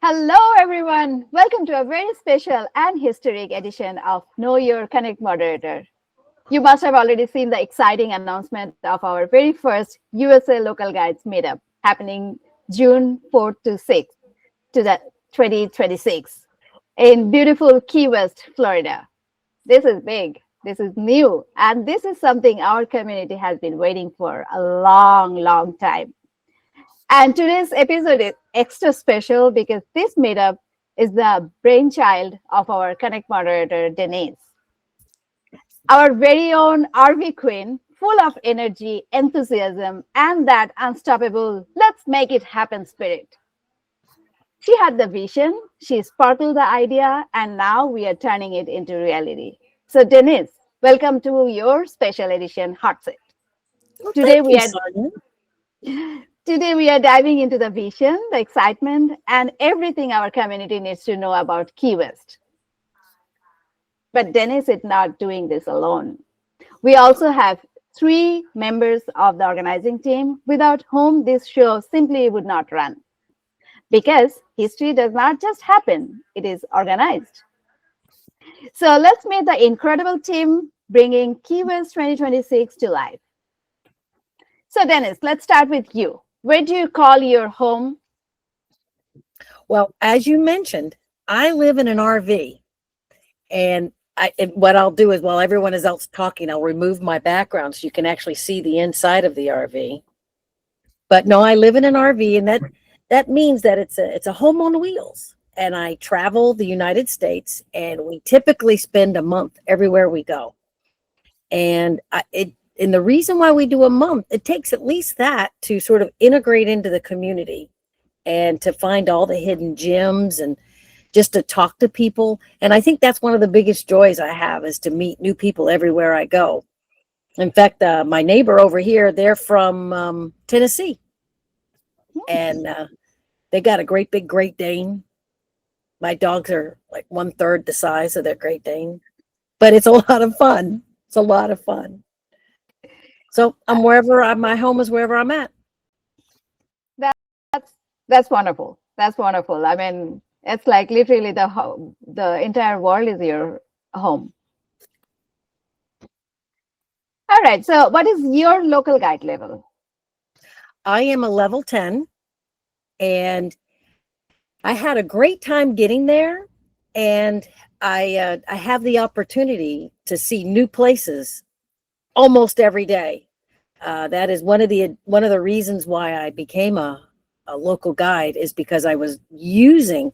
Hello, everyone. Welcome to a very special and historic edition of Know Your Connect Moderator. You must have already seen the exciting announcement of our very first USA Local Guides meetup happening June 4th to 6th to the 2026 in beautiful Key West, Florida. This is big, this is new, and this is something our community has been waiting for a long, long time. And today's episode is extra special because this meetup is the brainchild of our Connect moderator, Denice, our very own RV queen, full of energy, enthusiasm, and that unstoppable, let's make it happen spirit. She had the vision, she sparkled the idea, and now we are turning it into reality. So, Denice, welcome to your special edition Hot Seat. Well, Today thank we you, are Sonia. Today, we are diving into the vision, the excitement, and everything our community needs to know about Key West. But Dennis is not doing this alone. We also have three members of the organizing team without whom this show simply would not run. Because history does not just happen, it is organized. So let's meet the incredible team bringing Key West 2026 to life. So, Dennis, let's start with you. Where do you call your home? Well, as you mentioned, I live in an RV, and what I'll do is while everyone is else talking, I'll remove my background so you can actually see the inside of the RV. But no, I live in an RV, and that means that it's a home on wheels. And I travel the United States, and we typically spend a month everywhere we go. And the reason why we do a month, it takes at least that to sort of integrate into the community and to find all the hidden gems and just to talk to people. And I think that's one of the biggest joys I have is to meet new people everywhere I go. In fact, my neighbor over here, they're from Tennessee, and they got a great big Great Dane. My dogs are like 1/3 the size of their Great Dane, but it's a lot of fun. It's a lot of fun. So my home is wherever I'm at. That's wonderful. That's wonderful. I mean, it's like literally the entire world is your home. All right. So, what is your local guide level? I am a level 10, and I had a great time getting there. And I have the opportunity to see new places almost every day. That is one of the reasons why I became a local guide, is because I was using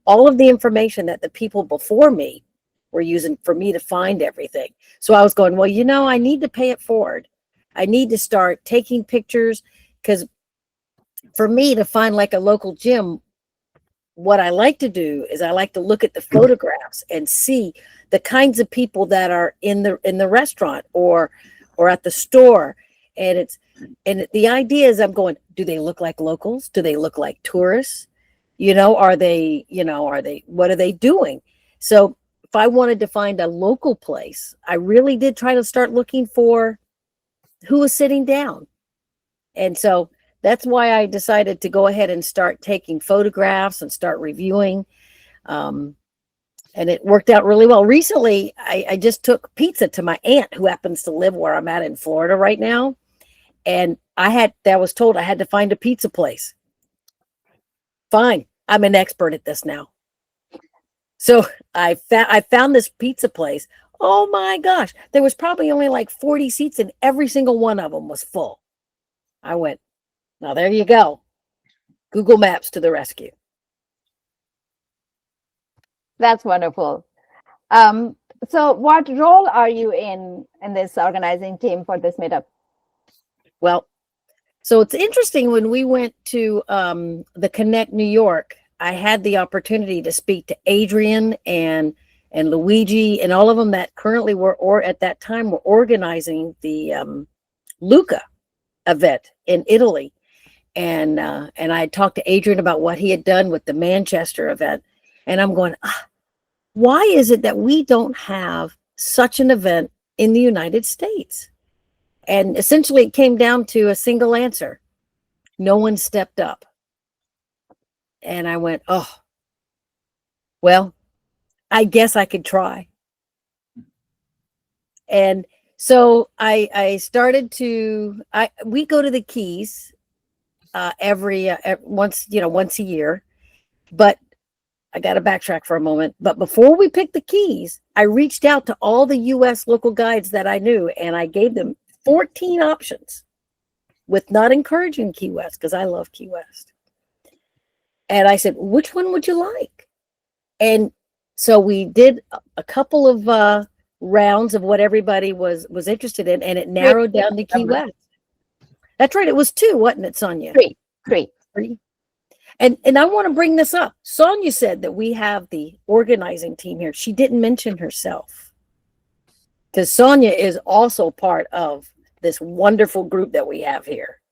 all of the information that the people before me were using for me to find everything. So I was going, well, I need to pay it forward. I need to start taking pictures, because for me to find like a local gym, what I like to do is I like to look at the photographs and see the kinds of people that are in the restaurant or at the store. And the idea is I'm going, do they look like locals? Do they look like tourists? Are they, what are they doing? So if I wanted to find a local place, I really did try to start looking for who was sitting down. And so that's why I decided to go ahead and start taking photographs and start reviewing. And it worked out really well. Recently, I just took pizza to my aunt, who happens to live where I'm at in Florida right now. And I was told I had to find a pizza place. Fine. I'm an expert at this now. So I found this pizza place. Oh my gosh. There was probably only like 40 seats, and every single one of them was full. I went, now there you go. Google Maps to the rescue. That's wonderful. So, what role are you in this organizing team for this meetup? Well, so it's interesting, when we went to the Connect New York, I had the opportunity to speak to Adrian and Luigi and all of them that currently or at that time were organizing the Luca event in Italy. And I talked to Adrian about what he had done with the Manchester event. And I'm going, why is it that we don't have such an event in the United States? And essentially it came down to a single answer. No one stepped up. And I went, oh, Well, I guess I could try. And so I started to, we go to the Keys every once a year, but I got to backtrack for a moment. But before we picked the Keys, I reached out to all the U.S. local guides that I knew, and I gave them 14 options, with not encouraging Key West, because I love Key West. And I said, which one would you like? And so we did a couple of rounds of what everybody was interested in, and it narrowed down to Key West. That's right. It was 2, wasn't it, Sonia? 3. And I want to bring this up. Sonia said that we have the organizing team here. She didn't mention herself, because Sonia is also part of this wonderful group that we have here.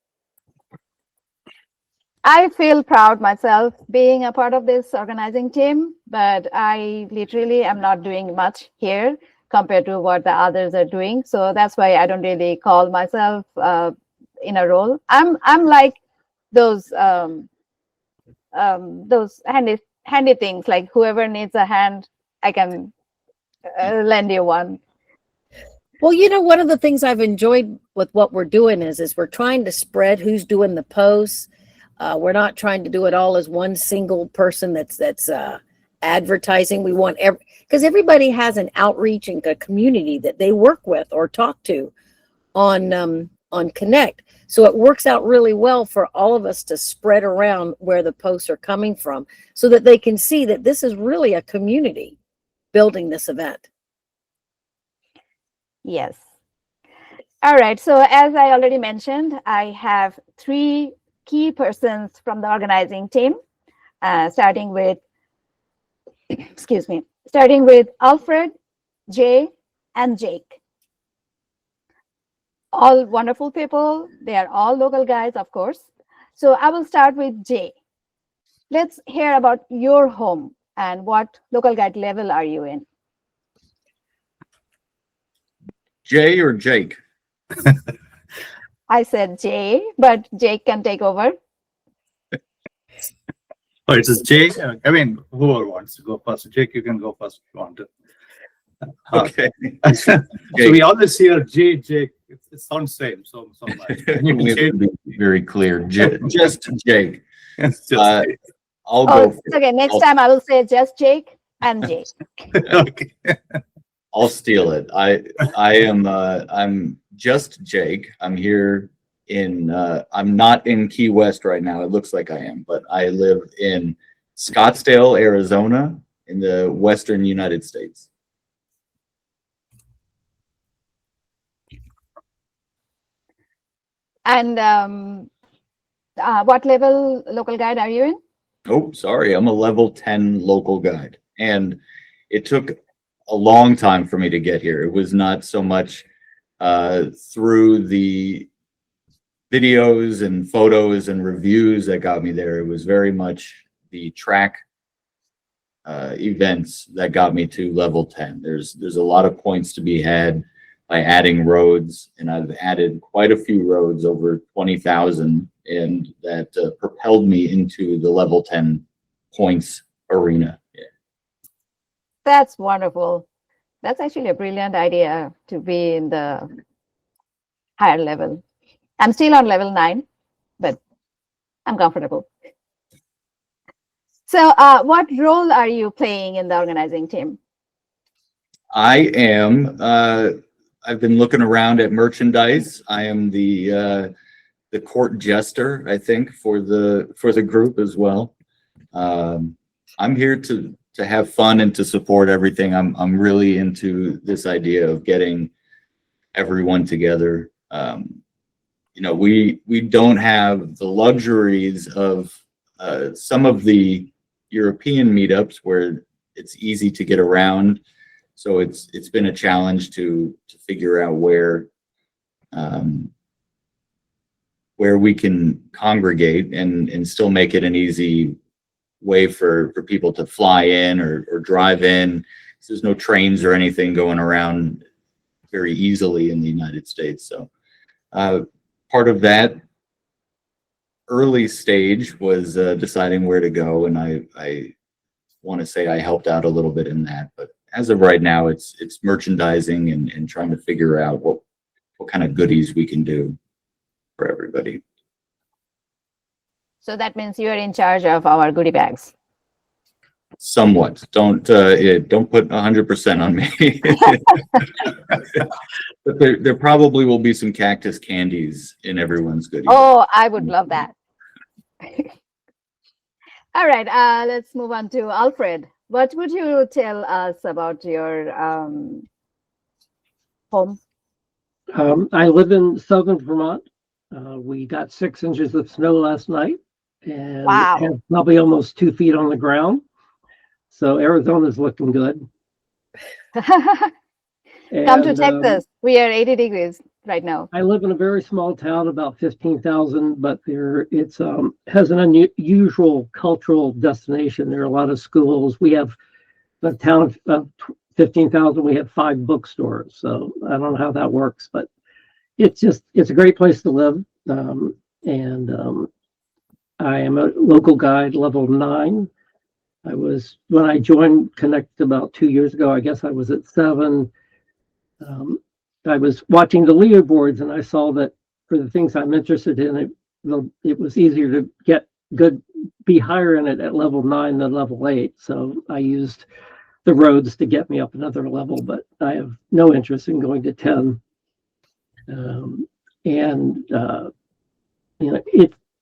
I feel proud myself being a part of this organizing team, but I literally am not doing much here compared to what the others are doing. So that's why I don't really call myself in a role. I'm like those handy things, like whoever needs a hand, I can lend you one. Well, one of the things I've enjoyed with what we're doing is we're trying to spread who's doing the posts. We're not trying to do it all as one single person that's advertising. We want because everybody has an outreach and a community that they work with or talk to on Connect. So it works out really well for all of us to spread around where the posts are coming from, so that they can see that this is really a community building this event. Yes. All right. So as I already mentioned, I have 3 key persons from the organizing team, starting with Alfred, Jay, and Jake. All wonderful people. They are all local guides, of course. So I will start with Jay. Let's hear about your home and what local guide level are you in? Jay or Jake? I said Jay, but Jake can take over. Oh, it's just Jake. I mean, whoever wants to go first. Jake, you can go first if you want to. Okay. So we always hear Jake. It sounds same. So We have to be very clear. Just Jake. It's just I'll Oh, go. it's okay. Next time I will say just Jake and Jake. okay. I'll steal it. I'm just Jake. I'm here in I'm not in Key West right now. It looks like I am, but I live in Scottsdale, Arizona, in the western United States. And what level local guide are you in? Oh, sorry. I'm a level 10 local guide. And it took a long time for me to get here. It was not so much through the videos and photos and reviews that got me there. It was very much the track events that got me to level 10. There's a lot of points to be had by adding roads, and I've added quite a few roads, over 20,000, and that propelled me into the level 10 points arena. Yeah. That's wonderful. That's actually a brilliant idea to be in the higher level. I'm still on level 9, but I'm comfortable. So what role are you playing in the organizing team? I am. I've been looking around at merchandise. I am the court jester, I think, for the group as well. I'm here to have fun and to support everything. I'm really into this idea of getting everyone together. We don't have the luxuries of some of the European meetups where it's easy to get around. So it's been a challenge to figure out where we can congregate and still make it an easy way for people to fly in or drive in. There's no trains or anything going around very easily in the United States. So part of that early stage was deciding where to go, and I want to say I helped out a little bit in that, but as of right now, it's merchandising and trying to figure out what kind of goodies we can do for everybody. So that means you are in charge of our goodie bags. Somewhat. Don't put 100% on me. But there probably will be some cactus candies in everyone's goodie bag. Oh, I would love that. All right, let's move on to Alfred. What would you tell us about your home? I live in southern Vermont. We got 6 inches of snow last night, and Wow. have probably almost 2 feet on the ground. So Arizona's looking good. Come to And, Texas. We are 80 degrees right now. I live in a very small town, about 15,000, but it's has an unusual cultural destination. There are a lot of schools. We have the town of 15,000. We have 5 bookstores. So I don't know how that works, but it's a great place to live. I am a local guide level 9. When I joined Connect about 2 years ago, I guess I was at 7. I was watching the leaderboards, and I saw that for the things I'm interested in, it was easier to be higher in it at level 9 than level 8. So I used the roads to get me up another level, but I have no interest in going to 10.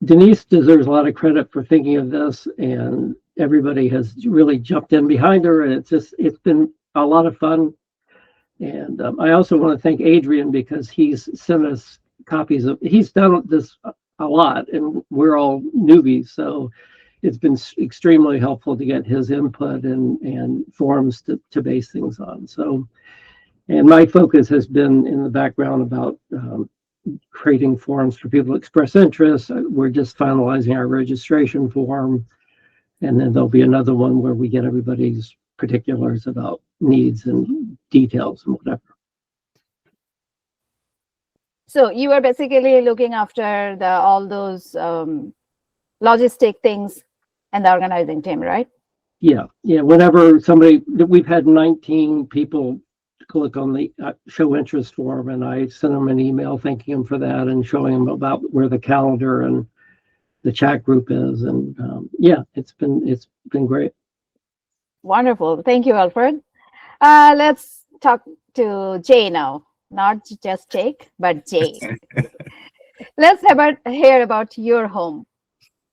Denice deserves a lot of credit for thinking of this, and everybody has really jumped in behind her, and it's been a lot of fun. And I also want to thank Adrian, because he's sent us copies he's done this a lot, and we're all newbies, so it's been extremely helpful to get his input and forums to base things on. So, and my focus has been in the background about creating forums for people to express interest. We're just finalizing our registration form, and then there'll be another one where we get everybody's particulars about needs and details and whatever. So you are basically looking after all those logistic things and the organizing team, right? Yeah. Whenever we've had 19 people click on the show interest form, and I sent them an email thanking them for that and showing them about where the calendar and the chat group is. And it's been great. Wonderful. Thank you, Alfred. Let's talk to Jay now. Not just Jake, but Jay. Let's hear about your home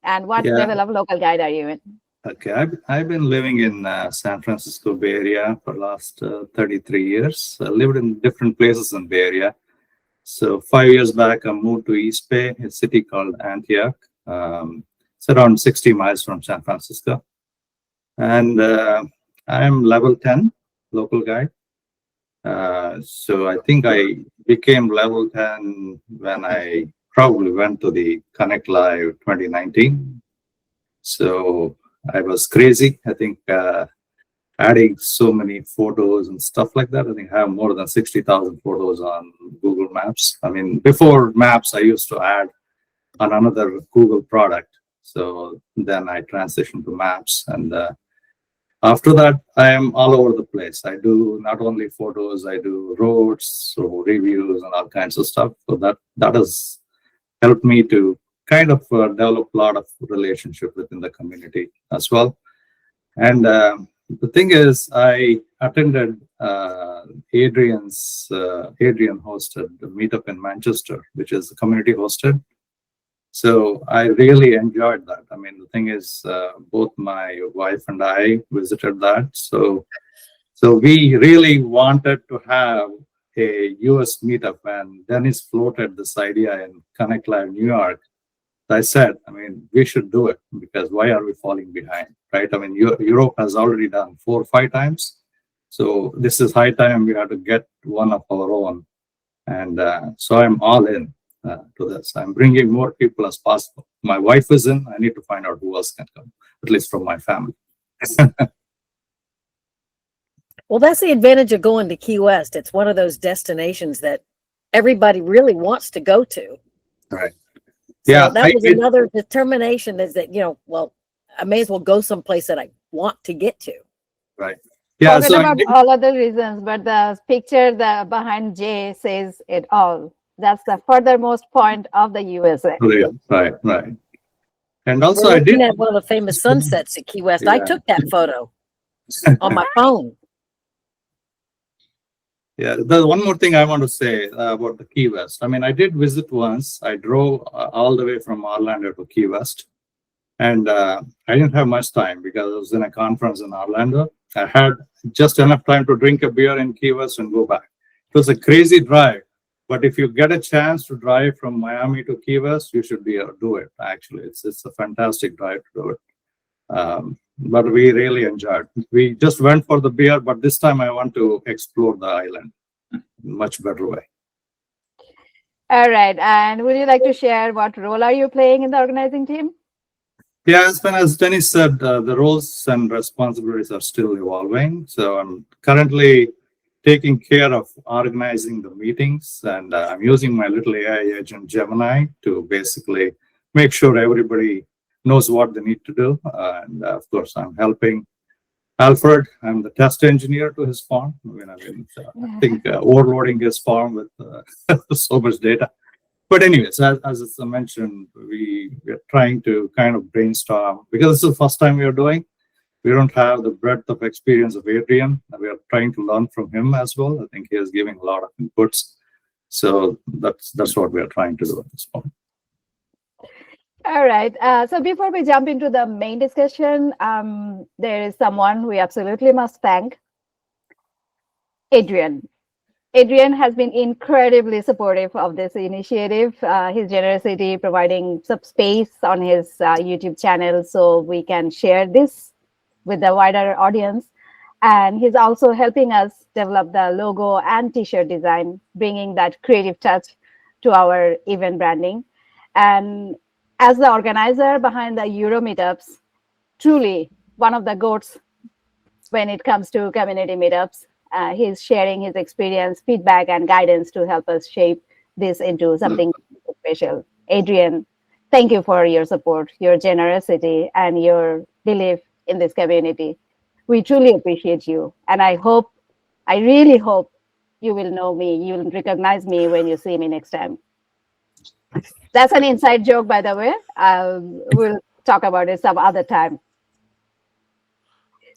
and what level of local guide are you in? Okay, I've been living in San Francisco Bay Area for the last 33 years. I lived in different places in Bay Area. So 5 years back, I moved to East Bay, a city called Antioch. It's around 60 miles from San Francisco. And I'm level 10 local guide. So I think I became level 10 when I probably went to the Connect Live 2019. So I was crazy. I think adding so many photos and stuff like that. I think I have more than 60,000 photos on Google Maps. I mean, before Maps, I used to add on another Google product. So then I transitioned to Maps, and after that, I am all over the place. I do not only photos, I do roads, so reviews and all kinds of stuff. So that has helped me to kind of develop a lot of relationship within the community as well. And the thing is, I attended Adrian hosted the meetup in Manchester, which is community hosted. So I really enjoyed that. I mean, the thing is, both my wife and I visited that. So we really wanted to have a US meetup, and Denice floated this idea in Connect Live New York. I said, I mean, we should do it, because why are we falling behind, right? I mean, Europe has already done 4 or 5 times. So this is high time we have to get one of our own. And so I'm all in to this. I'm bringing more people as possible. My wife is in. I need to find out who else can come, at least from my family. Well, that's the advantage of going to Key West. It's one of those destinations that everybody really wants to go to. Right. So Yeah, that was another determination, is that, well, I may as well go someplace that I want to get to. Right. Yeah. Forget So about all other reasons, but the picture behind Jay says it all. That's the furthermost point of the USA. right, right. And We're also, I looking did. at one of the famous sunsets at Key West. I Yeah. took that photo on my phone. Yeah, there's one more thing I want to say about the Key West. I mean, I did visit once. I drove all the way from Orlando to Key West, and I didn't have much time because I was in a conference in Orlando. I had just enough time to drink a beer in Key West and go back. It was a crazy drive, but if you get a chance to drive from Miami to Key West, you should do it. Actually, it's a fantastic drive to do it. But we really enjoyed. We just went for the beer, but this time I want to explore the island in a much better way. All right. And would you like to share what role are you playing in the organizing team? Yeah, as Denice said, the roles and responsibilities are still evolving. So I'm currently taking care of organizing the meetings, and I'm using my little AI agent Gemini to basically make sure everybody knows what they need to do. And of course, I'm helping Alfred. I'm the test engineer to his farm. I think overloading his farm with so much data. But anyways, as I mentioned, we're trying to kind of brainstorm because it's the first time we are doing. We don't have the breadth of experience of Adrian. We are trying to learn from him as well. I think he is giving a lot of inputs. So that's what we are trying to do at this point. All right. So before we jump into the main discussion, there is someone we absolutely must thank, Adrian. Adrian has been incredibly supportive of this initiative. His generosity providing some space on his YouTube channel so we can share this with the wider audience. And he's also helping us develop the logo and t-shirt design, bringing that creative touch to our event branding. And as the organizer behind the Euro meetups, truly one of the goats when it comes to community meetups. He's sharing his experience, feedback, and guidance to help us shape this into something special. Adrian, thank you for your support, your generosity, and your belief in this community. We truly appreciate you. And I really hope you will know me, you will recognize me when you see me next time. That's an inside joke, by the way. We'll talk about it some other time.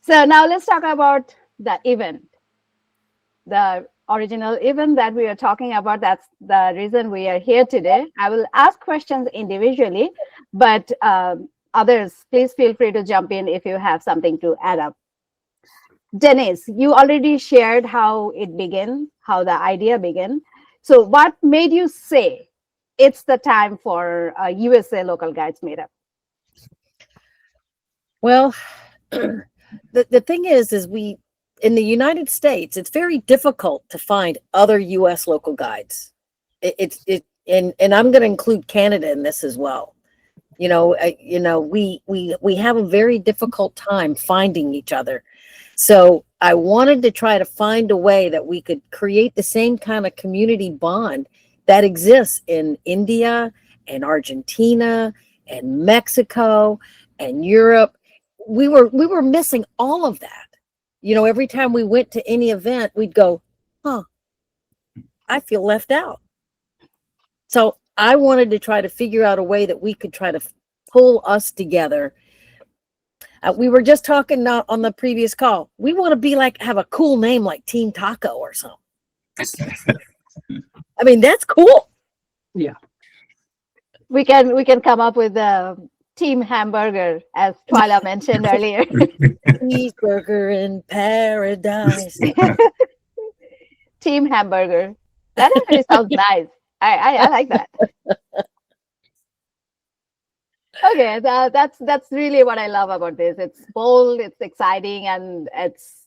So now let's talk about the event. The original event that we are talking about, that's the reason we are here today. I will ask questions individually, but others, please feel free to jump in if you have something to add up. Denice, you already shared how it began, how the idea began. So what made you say it's the time for a USA Local Guides meetup? Well, the thing is we, in the United States, it's very difficult to find other U.S. local guides. And I'm going to include Canada in this as well. We have a very difficult time finding each other. So I wanted to try to find a way that we could create the same kind of community bond that exists in India and Argentina and Mexico and Europe. We were missing all of that. Every time we went to any event, we'd go, I feel left out. So I wanted to try to figure out a way that we could try to pull us together. We were just talking on the previous call. We want to have a cool name like Team Taco or something. I mean, that's cool. Yeah. We can come up with a Team Hamburger, as Twyla mentioned earlier. Cheeseburger in paradise. Team Hamburger. That actually sounds nice. I like that. Okay, that's really what I love about this. It's bold, it's exciting, and it's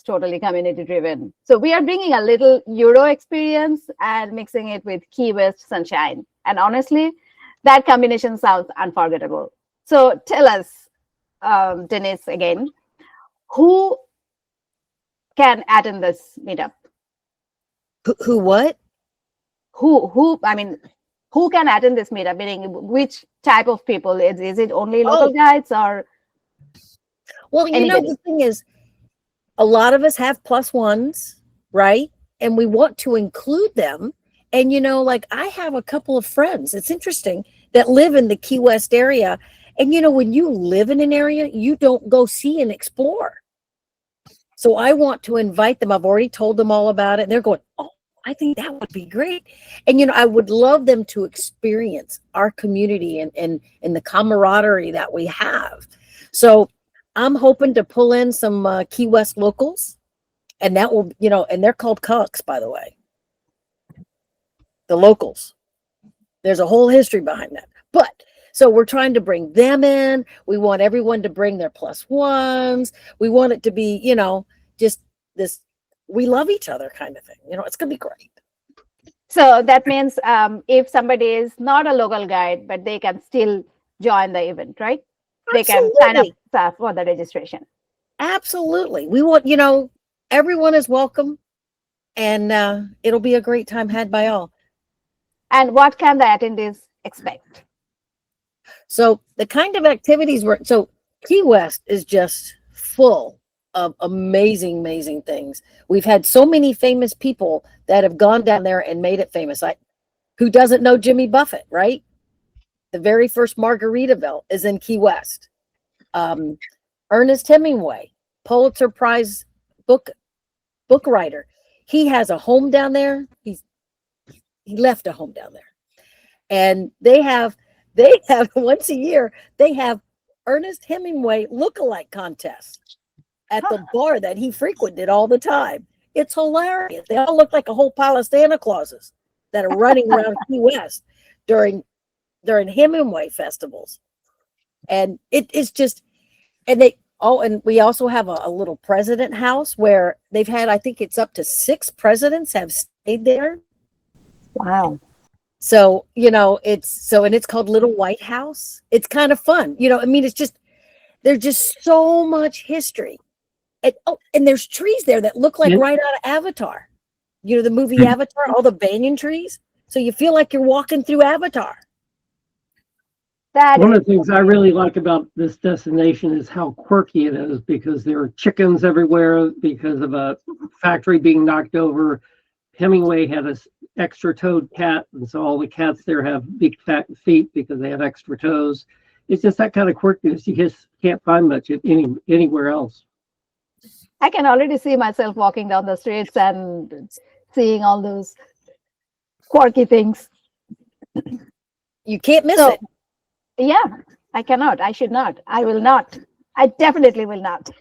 totally community driven. So we are bringing a little Euro experience and mixing it with Key West sunshine. And honestly, that combination sounds unforgettable. So tell us, Denice, again, who can attend this meetup? Who what? Who can attend this meetup? Meaning, which type of people? Is it only local guides or? Well, you know, Anybody. the thing is, a lot of us have +1s, right? And we want to include them. And, you know, like I have a couple of friends, it's interesting, that live in the Key West area. And, you know, when you live in an area, you don't go see and explore. So I want to invite them. I've already told them all about it. And they're going, oh, I think that would be great. And, you know, I would love them to experience our community and the camaraderie that we have. So I'm hoping to pull in some Key West locals. And that will, you know, and they're called conks, by the way. The locals. There's a whole history behind that. But so we're trying to bring them in. We want everyone to bring their +1s. We want it to be, you know, just this, we love each other kind of thing. You know, it's going to be great. So that means if somebody is not a local guide, but they can still join the event, right? They can sign up for the registration. Absolutely. We want, you know, everyone is welcome, and it'll be a great time had by all. And what can the attendees expect? So the kind of activities so Key West is just full of amazing, amazing things. We've had so many famous people that have gone down there and made it famous. Who doesn't know Jimmy Buffett, right? The very first Margaritaville is in Key West. Ernest Hemingway, Pulitzer Prize book writer. He has a home down there. He left a home down there. And they have once a year, they have Ernest Hemingway lookalike contests at the bar that he frequented all the time. It's hilarious. They all look like a whole pile of Santa Clauses that are running around Key West during Hemingway festivals. And it is just, and we also have a little president house where they've had, I think it's up to 6 presidents have stayed there. Wow. So, you know, and it's called Little White House. It's kind of fun. You know, I mean, there's just so much history. And there's trees there that look like right out of Avatar. You know, the movie Avatar, all the banyan trees. So you feel like you're walking through Avatar. One of the things I really like about this destination is how quirky it is, because there are chickens everywhere because of a factory being knocked over. Hemingway had an extra-toed cat, and so all the cats there have big fat feet because they have extra toes. It's just that kind of quirkiness you just can't find much anywhere else. I can already see myself walking down the streets and seeing all those quirky things. You can't miss it. Yeah, I cannot. I should not. I will not. I definitely will not.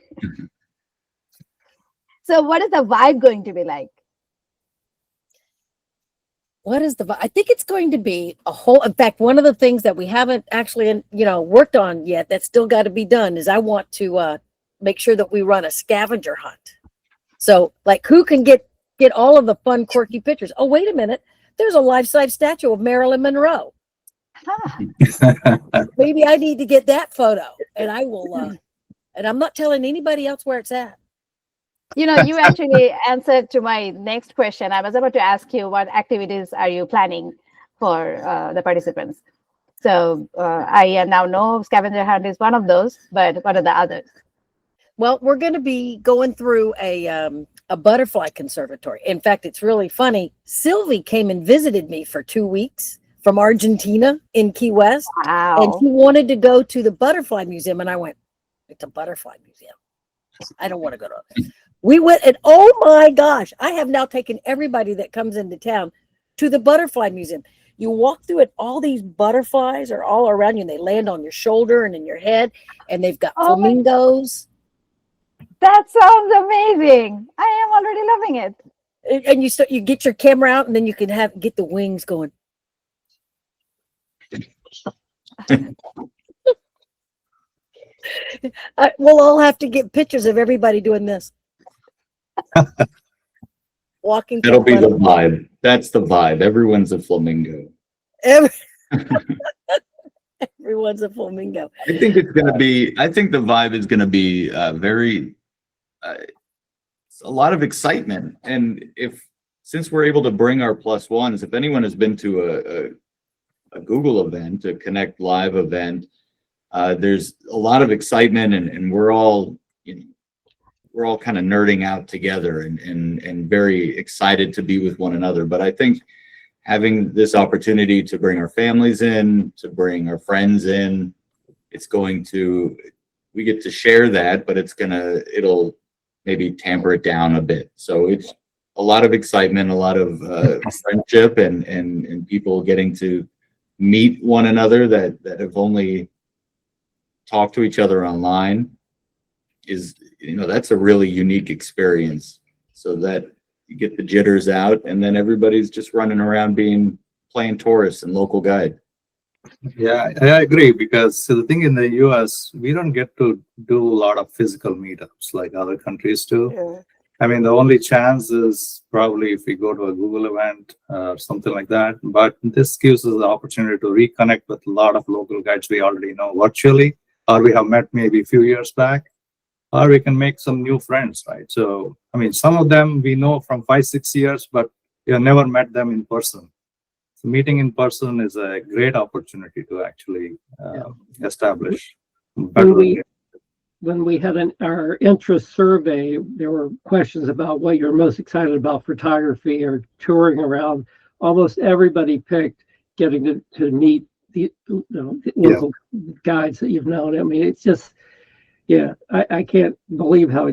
So what is the vibe going to be like? What is the vibe? I think it's going to be in fact, one of the things that we haven't actually, worked on yet that's still got to be done is I want to make sure that we run a scavenger hunt. So like who can get all of the fun, quirky pictures? Oh, wait a minute. There's a life-size statue of Marilyn Monroe. Maybe I need to get that photo, and I will, and I'm not telling anybody else where it's at. You actually answered to my next question. I was about to ask you what activities are you planning for the participants. So I now know scavenger hunt is one of those, but what are the others? Well, we're going to be going through a butterfly conservatory. In fact, it's really funny. Sylvie came and visited me for 2 weeks from Argentina in Key West. Wow. And she wanted to go to the butterfly museum. And I went, it's a butterfly museum. I don't want to go to it. We went, and oh my gosh, I have now taken everybody that comes into town to the butterfly museum. You walk through it, all these butterflies are all around you, and they land on your shoulder and in your head, and they've got flamingos. That sounds amazing. I am already loving it. And you get your camera out, and then you can get the wings going. We'll all have to get pictures of everybody doing this. Walking. That'll be the vibe. That's the vibe. Everyone's a flamingo. Everyone's a flamingo. I think the vibe is going to be a lot of excitement. And since we're able to bring our +1s, if anyone has been to a Google event, a Connect Live event, there's a lot of excitement, and we're all, we're all kind of nerding out together and very excited to be with one another. But I think having this opportunity to bring our families in, to bring our friends in, we get to share that, but it'll maybe tamper it down a bit. So it's a lot of excitement, a lot of friendship, and people getting to meet one another that have only talked to each other online that's a really unique experience. So that you get the jitters out, and then everybody's just running around playing tourists and local guide. Yeah, I agree, because the thing in the US, we don't get to do a lot of physical meetups like other countries do. Yeah. I mean, the only chance is probably if we go to a Google event or something like that. But this gives us the opportunity to reconnect with a lot of local guides we already know virtually, or we have met maybe a few years back, or we can make some new friends, right? So, I mean, some of them we know from 5-6 years, but we have never met them in person. So meeting in person is a great opportunity to actually establish better. When we had our interest survey, there were questions about what you're most excited about, photography or touring around. Almost everybody picked getting to meet the local guides that you've known. I mean, it's just, I can't believe how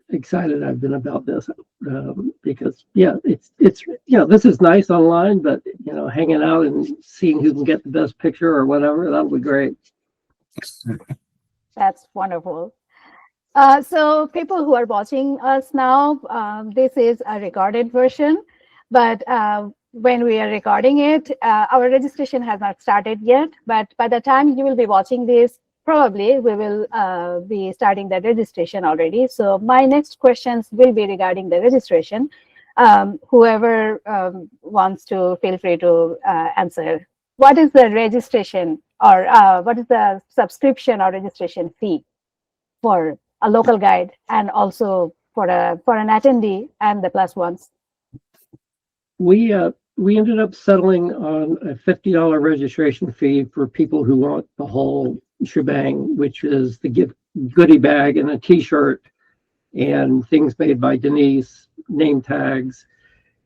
excited I've been about this, because it's this is nice online, but hanging out and seeing who can get the best picture or whatever, that'll be great. That's wonderful. So people who are watching us now, this is a recorded version, but when we are recording it, our registration has not started yet, but by the time you will be watching this, probably we will be starting the registration already. So my next questions will be regarding the registration. Whoever wants to, feel free to answer. What is the registration, or what is the subscription or registration fee for a local guide, and also for an attendee and the plus ones? We ended up settling on a $50 registration fee for people who want the whole shebang, which is the goodie bag and a T-shirt and things made by Denice, name tags,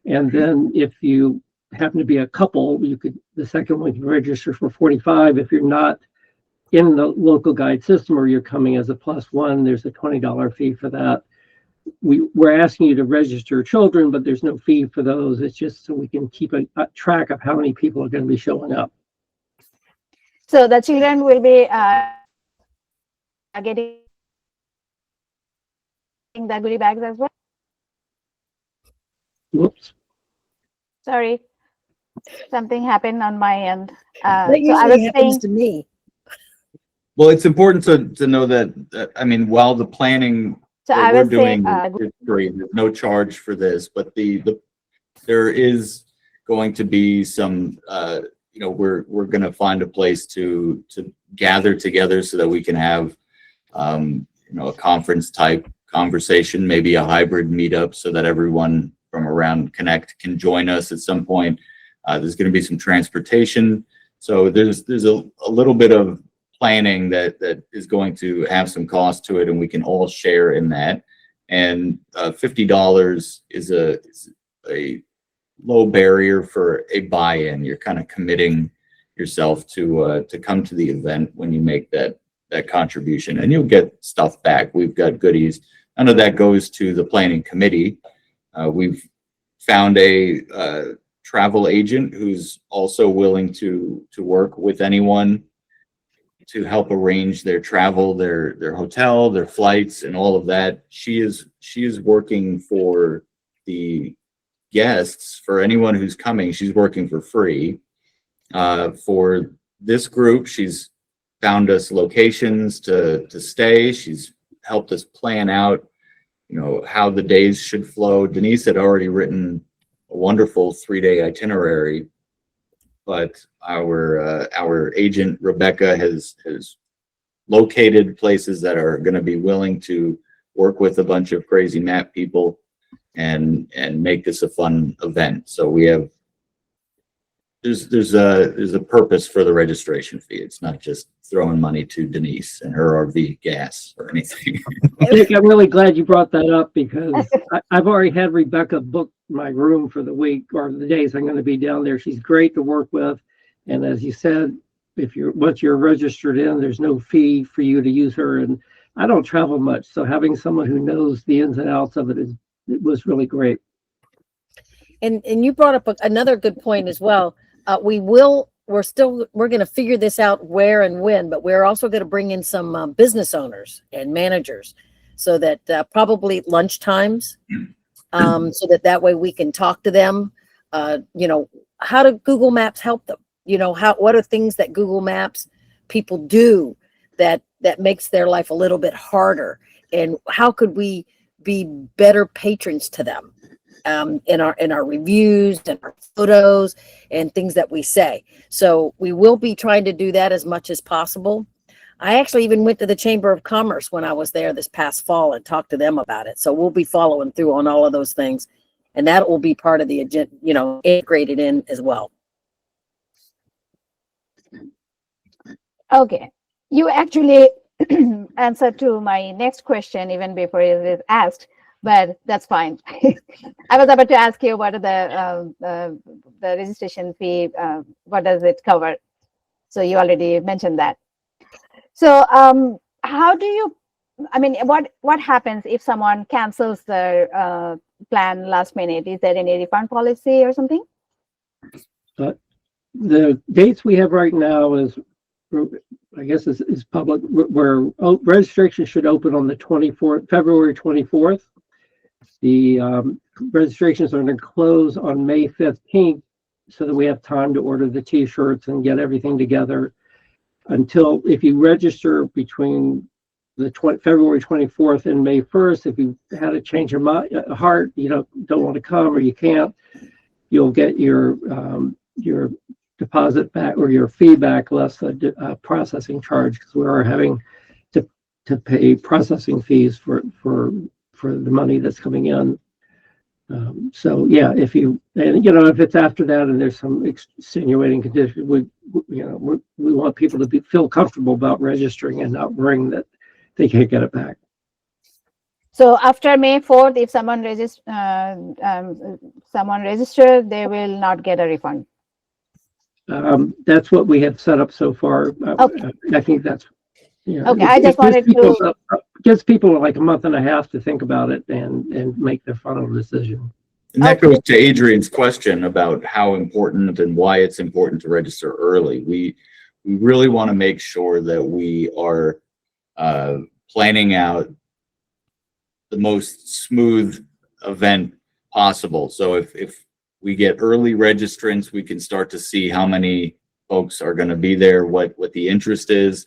and then if you happen to be a couple, the second one can register for $45. If you're not in the local guide system or you're coming as a plus one, there's a $20 fee for that. We're asking you to register children, but there's no fee for those. It's just so we can keep a track of how many people are going to be showing up. So the children will be getting the goodie bags as well? Whoops. Sorry, something happened on my end. That usually happens to me. Well, it's important to know that, I mean, while the planning So that I we're was doing saying, is free, there's no charge for this, but there is going to be some, we're going to find a place to gather together so that we can have, a conference type conversation, maybe a hybrid meetup, so that everyone from around Connect can join us at some point. There's going to be some transportation. So there's a little bit of planning that is going to have some cost to it, and we can all share in that. And $50 is a low barrier for a buy-in. You're kind of committing yourself to come to the event when you make that contribution, and you'll get stuff back. We've got goodies. None of that goes to the planning committee. We've found a travel agent who's also willing to work with anyone to help arrange their travel, their hotel, their flights, and all of that. She is working for the guests, for anyone who's coming. She's working for free. For this group, she's found us locations to stay. She's helped us plan out, how the days should flow. Denice had already written a wonderful 3-day itinerary, but our agent Rebecca has located places that are going to be willing to work with a bunch of crazy map people and make this a fun event. So we have there's a purpose for the registration fee. It's not just throwing money to Denise and her RV gas or anything. Nick, I'm really glad you brought that up because I've already had Rebecca book my room for the week or the days I'm going to be down there. She's great to work with. And as you said, once you're registered in, there's no fee for you to use her. And I don't travel much, so having someone who knows the ins and outs of it was really great. And you brought up another good point as well. We're going to figure this out where and when, but we're also going to bring in some business owners and managers so that probably lunch times, so that way we can talk to them. How do Google Maps help them? What are things that Google Maps people do that makes their life a little bit harder? And how could we be better patrons to them? In our reviews and our photos and things that we say. So we will be trying to do that as much as possible. I actually even went to the Chamber of Commerce when I was there this past fall and talked to them about it. So we'll be following through on all of those things, and that will be part of the agenda, integrated in as well. Okay, you actually answered to my next question even before it is asked. But that's fine. I was about to ask you what are the registration fee, what does it cover? So you already mentioned that. So how do you, what happens if someone cancels their plan last minute? Is there any refund policy or something? The dates we have right now is, I guess is public, where registration should open on the 24th, February 24th. The registrations are going to close on May 15th so that we have time to order the t-shirts and get everything together until, if you register between the February 24th and May 1st, if you had a change of heart, don't want to come or you can't, you'll get your deposit back or your fee back less the processing charge, because we are having to pay processing fees for the money that's coming in. So yeah, if it's after that and there's some extenuating condition, we want people to feel comfortable about registering and not worrying that they can't get it back. So after May 4th, if someone registered, they will not get a refund. That's what we have set up so far. Okay. I think that's. Okay, I just wanted to. Gives people like a month and a half to think about it and make their final decision. And that goes to Adrian's question about how important and why it's important to register early. We really want to make sure that we are planning out the most smooth event possible. So if we get early registrants, we can start to see how many folks are going to be there, what the interest is.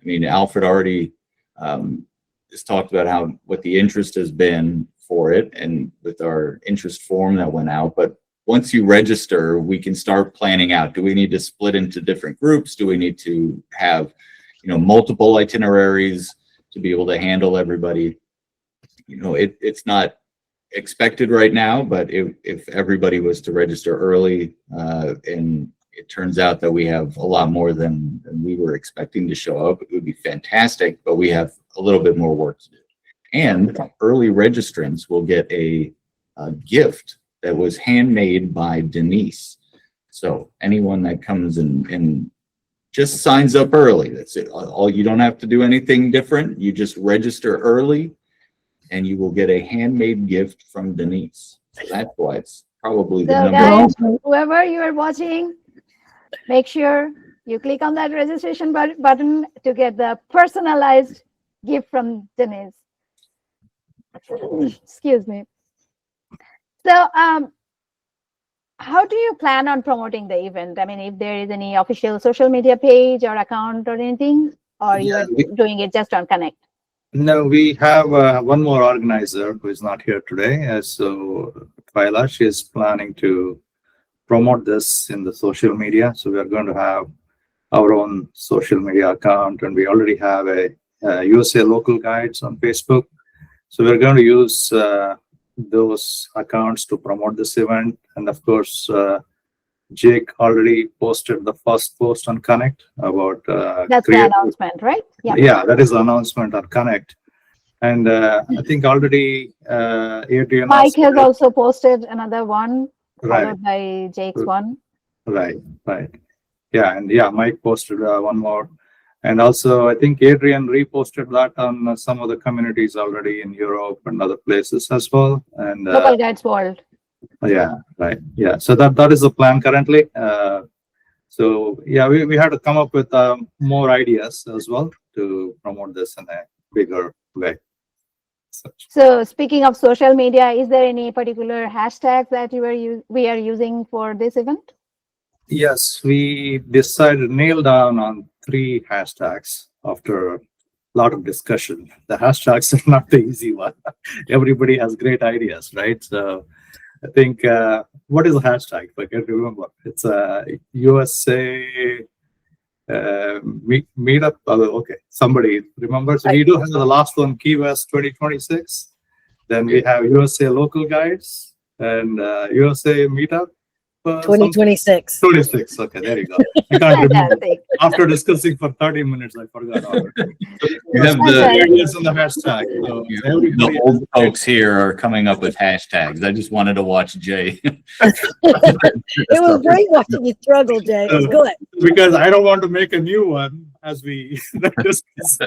I mean, Alfred already has talked about what the interest has been for it, and with our interest form that went out. But once you register, we can start planning out. Do we need to split into different groups? Do we need to have, multiple itineraries to be able to handle everybody? It's not expected right now, but if everybody was to register early, and it turns out that we have a lot more than we were expecting to show up, it would be fantastic, but we have a little bit more work to do. And early registrants will get a gift that was handmade by Denice. So anyone that comes and just signs up early, that's it. You don't have to do anything different. You just register early and you will get a handmade gift from Denice. So that's why it's probably the So number. guys, whoever you are watching, make sure you click on that registration button to get the personalized gift from Denice. Excuse me. So, how do you plan on promoting the event? I mean, if there is any official social media page or account or anything, or you are doing it just on Connect? No, we have one more organizer who is not here today. So Twyla, she is planning to promote this in the social media. So we are going to have our own social media account, and we already have a USA Local Guides on Facebook. So we're going to use those accounts to promote this event. And of course, Jake already posted the first post on Connect about That's the announcement, right? Yeah. Yeah, that is the announcement on Connect. And I think already Adrian Mike has also posted another one, right, followed by Jake's one. right. Yeah, and yeah, Mike posted one more. And also, I think Adrian reposted that on some of the communities already in Europe and other places as well. And Local Guides World. yeah, right. Yeah, so that is the plan currently. So yeah, we had to come up with more ideas as well to promote this in a bigger way. So speaking of social media, is there any particular hashtags that we are using for this event? Yes, we decided nail down on 3 hashtags after a lot of discussion. The hashtags are not the easy one. Everybody has great ideas, right? So I think what is the hashtag? If I can remember, it's USA meetup. Okay, somebody remembers. So we do have the last one, Key West 2026. Then we have USA Local Guides and USA Meetup. 2026. 26. Okay, there you go. I can't remember. After discussing for 30 minutes, I forgot all of it. You have Areas on the hashtag. So the old folks here are coming up with hashtags. I just wanted to watch Jay. It was great watching you struggle, Jay. It was good. Because I don't want to make a new one as we discuss.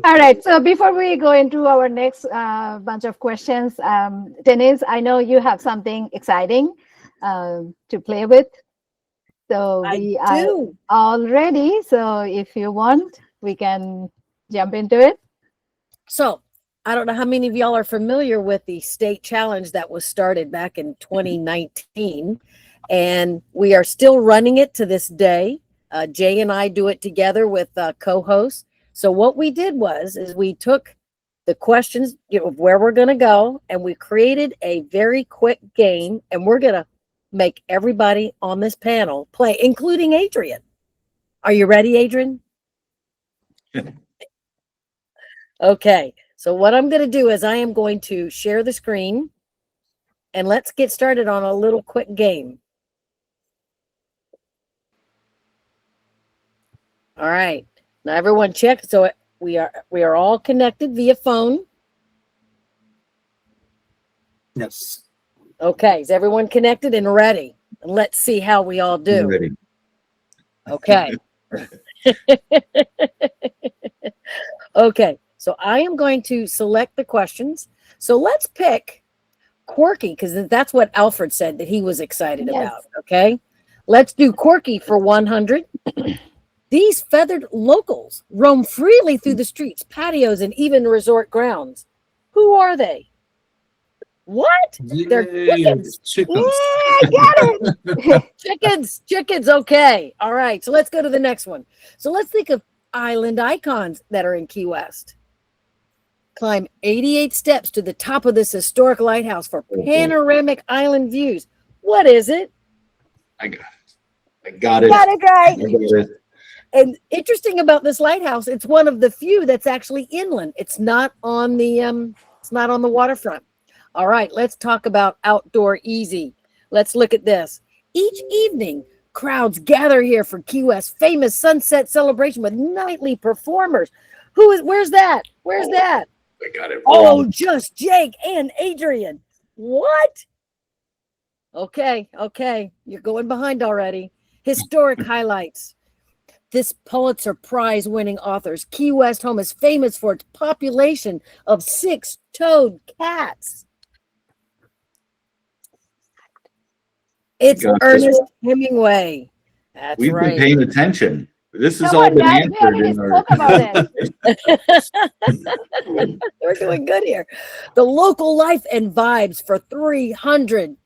All right. So before we go into our next bunch of questions, Denice, I know you have something exciting to play with. So we are all ready. So if you want, we can jump into it. So I don't know how many of y'all are familiar with the state challenge that was started back in 2019, and we are still running it to this day. Jay and I do it together with co-hosts. So what we did is we took the questions, of where we're going to go, and we created a very quick game, and we're going to make everybody on this panel play, including Adrian. Are you ready, Adrian? Okay. So what I'm going to do is I am going to share the screen, and let's get started on a little quick game. All right. Now everyone check. So we are all connected via phone. Yes. Okay. Is everyone connected and ready? And let's see how we all do. Ready. Okay. Okay. So I am going to select the questions. So let's pick quirky, because that's what Alfred said that he was excited about. Okay. Let's do quirky for 100. These feathered locals roam freely through the streets, patios, and even resort grounds. Who are they? What? They're chickens. Chickens. Yeah, I got it. Chickens. Okay. All right. So let's go to the next one. So let's think of island icons that are in Key West. Climb 88 steps to the top of this historic lighthouse for panoramic island views. What is it? I got it. Got it right. I got it. And interesting about this lighthouse, it's one of the few that's actually inland. It's not on the waterfront. All right, let's talk about outdoor easy. Let's look at this. Each evening, crowds gather here for Key West's famous sunset celebration with nightly performers. Where's that? Where's that? I got it. Oh, just Jake and Adrian. What? Okay. You're going behind already. Historic highlights. This Pulitzer Prize winning author's Key West home is famous for its population of 6-toed cats. It's Ernest Hemingway. That's We've right. been paying attention. This has Come all on, been guys. We already answered in our. spoke about it. We're doing good here. The local life and vibes for 300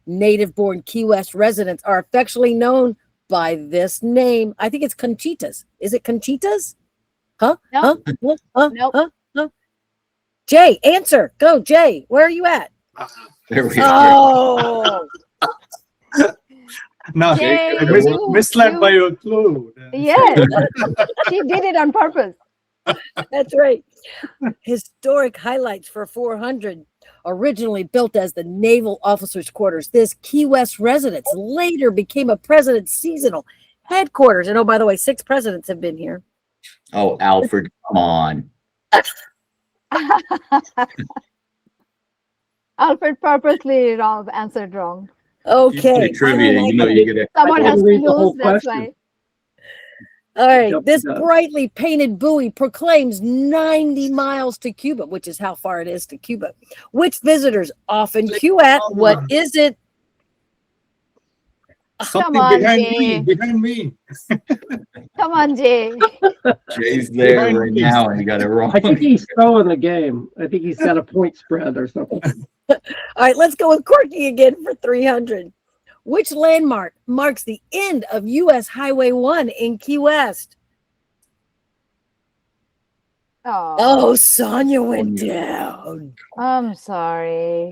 native-born Key West residents are affectionately known by this name. I think it's Conchitas. Is it Conchitas? Huh? No. Huh? Nope. Huh? Jay, answer. Go, Jay. Where are you at? There we go. Oh, No, Jay, misled by your clue. Yes. She did it on purpose. that's right. Historic highlights for 400. Originally built as the naval officers' quarters, this Key West residence later became a president's seasonal headquarters. And oh, by the way, 6 presidents have been here. Oh, Alfred, come on. Alfred purposely answered wrong. Okay. Trivia, you know you get it. Someone didn't has to read the whole lose, that's question. why. All right. Jumped This the gun. brightly painted buoy proclaims 90 miles to Cuba, which is how far it is to Cuba, which visitors often queue at. What is it? Something on, behind Jay. me, behind me. Come on, Jay. Jay's there Behind right me. now and you got it wrong. I think he's throwing the game. I think he's got a point spread or something. All right, let's go with Corky again for 300. Which landmark marks the end of U.S. Highway 1 in Key West? Oh, Oh, Sonia went down. I'm sorry.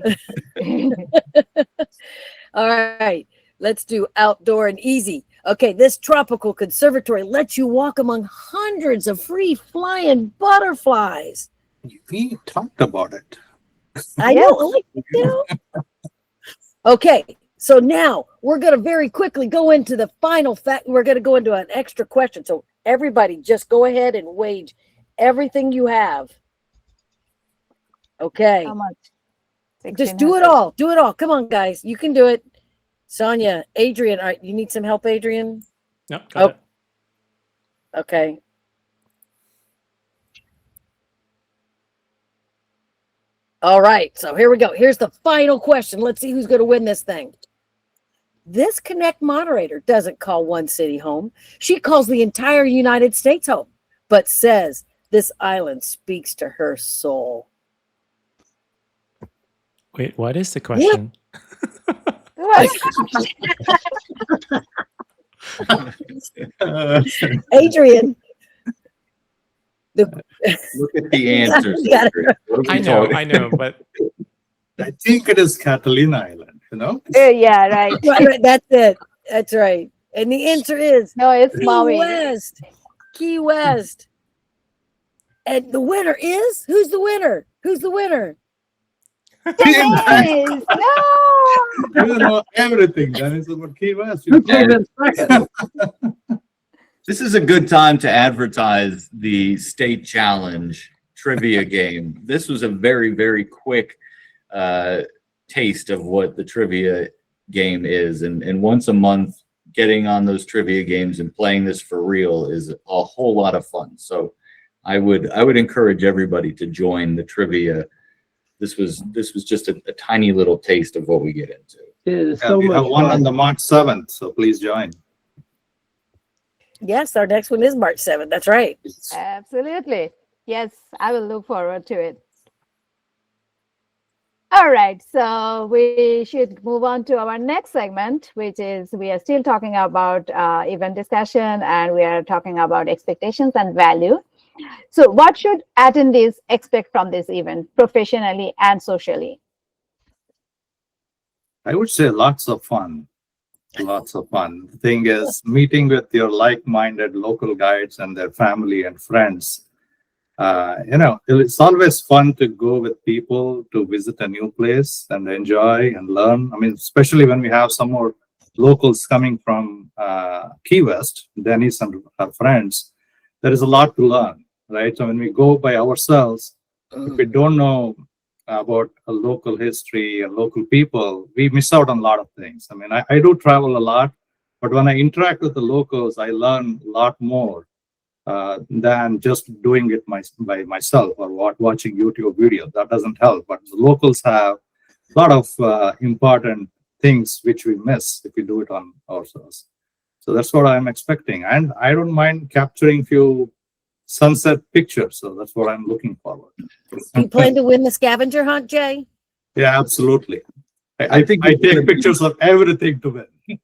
All right, let's do outdoor and easy. Okay, this tropical conservatory lets you walk among hundreds of free flying butterflies. We talked about it. I know. Like, you know. Okay, so now we're going to very quickly go into the final fact. We're going to go into an extra question. So everybody just go ahead and wage everything you have. Okay. How much? Just do it 1600. all. Do it all. Come on, guys. You can do it. Sonia, Adrian, all right, you need some help, Adrian? No, got it. Okay. All right, so here we go. Here's the final question. Let's see who's going to win this thing. This Connect moderator doesn't call one city home. She calls the entire United States home, but says this island speaks to her soul. Wait, what is the question? Adrian. Look at the answers. Got it. What are we I know, talking- I know, but I think it is Catalina Island, you know? Yeah, right. Right, that's it. That's right. And the answer is No, it's Key Maui. West. Key West. And the winner is? Who's the winner? Who's the winner? Denice! No! You know everything. That is about Key West. Who came in second? This is a good time to advertise the state challenge trivia game. This was a very, very quick taste of what the trivia game is. And once a month, getting on those trivia games and playing this for real is a whole lot of fun. So I would encourage everybody to join the trivia. This was just a tiny little taste of what we get into. It is Yeah, so we much have one on fun. the March 7th, so please join. Yes, our next one is March 7th. That's right. Absolutely. Yes, I will look forward to it. All right, so we should move on to our next segment, which is we are still talking about event discussion, and we are talking about expectations and value. So what should attendees expect from this event professionally and socially? I would say lots of fun. Lots of fun. The thing is, meeting with your like-minded local guides and their family and friends. It's always fun to go with people to visit a new place and enjoy and learn. I mean, especially when we have some more locals coming from Key West, Denice and her friends, there is a lot to learn, right? So when we go by ourselves, if we don't know about a local history and local people, we miss out on a lot of things. I mean, I do travel a lot, but when I interact with the locals, I learn a lot more than just doing it by myself or watching YouTube videos. That doesn't help, but the locals have a lot of important things which we miss if we do it on ourselves. So that's what I'm expecting. And I don't mind capturing few sunset pictures. So that's what I'm looking forward to. You plan to win the scavenger hunt, Jay? Yeah, absolutely. I think I take pictures of everything to win.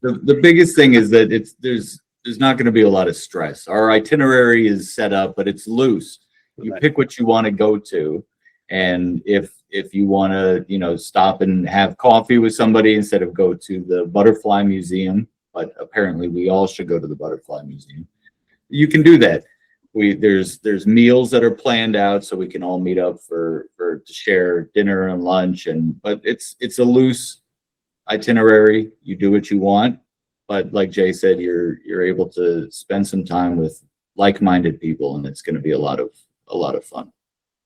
The biggest thing is that there's not going to be a lot of stress. Our itinerary is set up, but it's loose. You pick what you want to go to, and if you want to, stop and have coffee with somebody instead of go to the Butterfly Museum, but apparently we all should go to the Butterfly Museum. You can do that. there's meals that are planned out so we can all meet up to share dinner and lunch, but it's a loose itinerary. You do what you want, but like Jay said, you're able to spend some time with like-minded people, and it's going to be a lot of fun.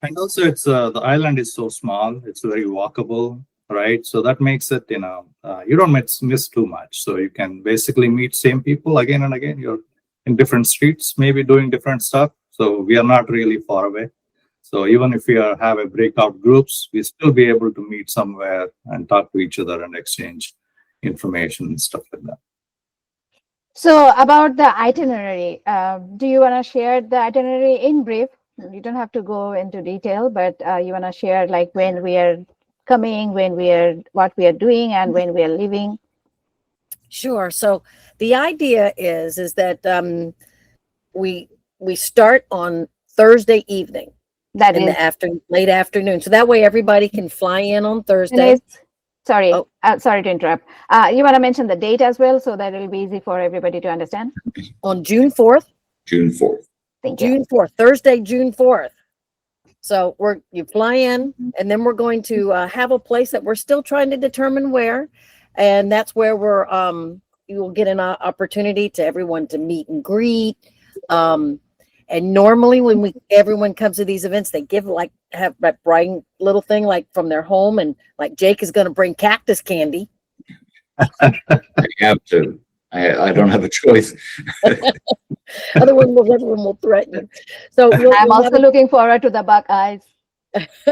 And also, it's the island is so small; it's very walkable, right? So that makes it, you don't miss too much. So you can basically meet same people again and again. You're in different streets, maybe doing different stuff. So we are not really far away. So even if we have a breakout groups, we still be able to meet somewhere and talk to each other and exchange information and stuff like that. So about the itinerary, do you want to share the itinerary in brief? You don't have to go into detail, but you want to share like when we are coming, what we are doing, and when we are leaving? Sure. So the idea is that we start on Thursday evening. That in is the late afternoon. So that way everybody can fly in on Thursday. Sorry, Oh. Sorry to interrupt. You want to mention the date as well, so that it'll be easy for everybody to understand? On June 4th. June 4th. Thank you. June 4th, Thursday, June 4th. So you fly in, and then we're going to have a place that we're still trying to determine where. And that's where you will get an opportunity to everyone to meet and greet. And normally when everyone comes to these events, they have that bright little thing like from their home, and like Jake is going to bring cactus candy. I have to. I don't have a choice. Otherwise, everyone will threaten you. So I'm also looking forward to the Buckeyes.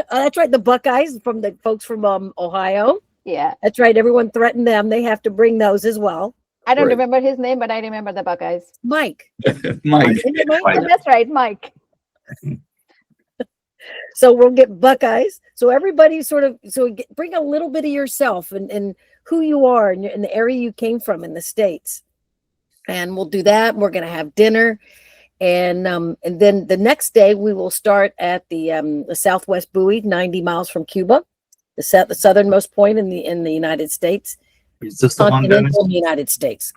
That's right, the Buckeyes from the folks from Ohio. Yeah, that's right. Everyone threatened them. They have to bring those as well. I don't Right. remember his name, but I remember the Buckeyes. Mike. Mike. Isn't it Mike? Oh, that's right, Mike. So we'll get Buckeyes. So everybody bring a little bit of yourself and who you are and the area you came from in the States. And we'll do that. We're going to have dinner. And then the next day we will start at the Southwest Buoy, 90 miles from Cuba, the southernmost point in the United States. Is this the one, Denice?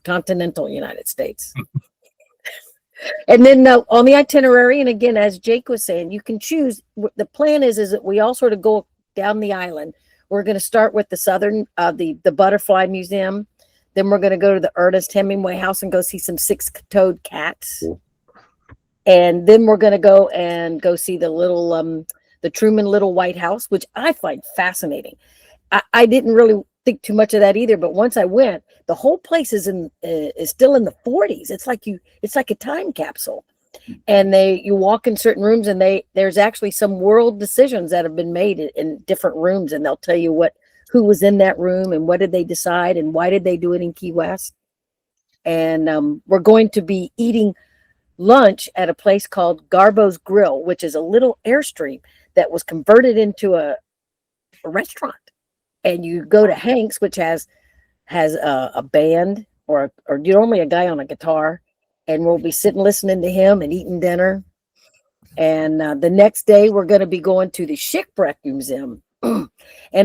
Continental United States. And then on the itinerary, and again, as Jake was saying, you can choose. The plan is that we all sort of go down the island. We're going to start with the southern, the Butterfly Museum. Then we're going to go to the Ernest Hemingway House and go see some six-toed cats. Cool. And then we're going to go see the little, the Truman Little White House, which I find fascinating. I didn't really think too much of that either, but once I went, the whole place is still in the 40s. It's like a time capsule, and you walk in certain rooms, and there's actually some world decisions that have been made in different rooms, and they'll tell you who was in that room and what did they decide and why did they do it in Key West. And we're going to be eating lunch at a place called Garbo's Grill, which is a little Airstream that was converted into a restaurant. And you go to Hank's, which has a band or normally a guy on a guitar, and we'll be sitting listening to him and eating dinner. And the next day we're going to be going to the Shipwreck Museum. And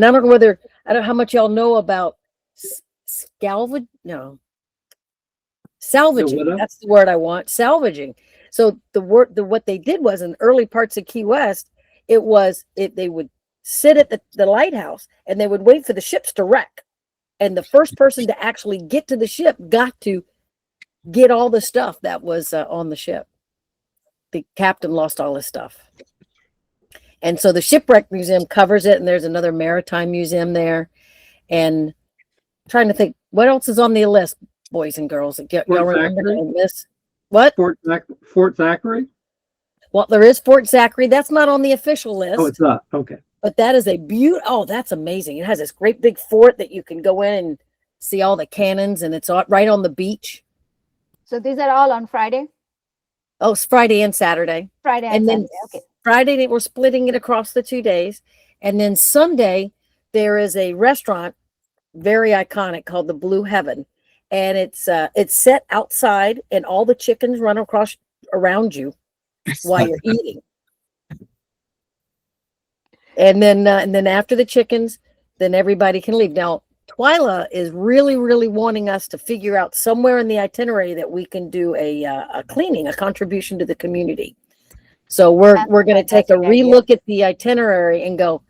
I don't know how much y'all know about salvaging. That's the word I want. Salvaging. So what they did was in early parts of Key West, they would sit at the lighthouse and they would wait for the ships to wreck. And the first person to actually get to the ship got to get all the stuff that was on the ship. The captain lost all his stuff. And so the Shipwreck Museum covers it. And there's another maritime museum there. And I'm trying to think, what else is on the list, boys and girls? Y'all remember this? What? Fort Zachary? Well, there is Fort Zachary. That's not on the official list. Oh, it's not. Okay. But that is that's amazing. It has this great big fort that you can go in and see all the cannons, and it's right on the beach. So these are all on Friday? Oh, it's Friday and Saturday. Friday and Saturday. Okay. Friday, we're splitting it across the 2 days. And then Sunday, there is a restaurant, very iconic, called the Blue Heaven. And it's set outside, and all the chickens run around you while you're eating. And then after the chickens, then everybody can leave. Now, Twyla is really, really wanting us to figure out somewhere in the itinerary that we can do a cleaning, a contribution to the community. So we're That's going to take a fantastic idea. relook at the itinerary and go,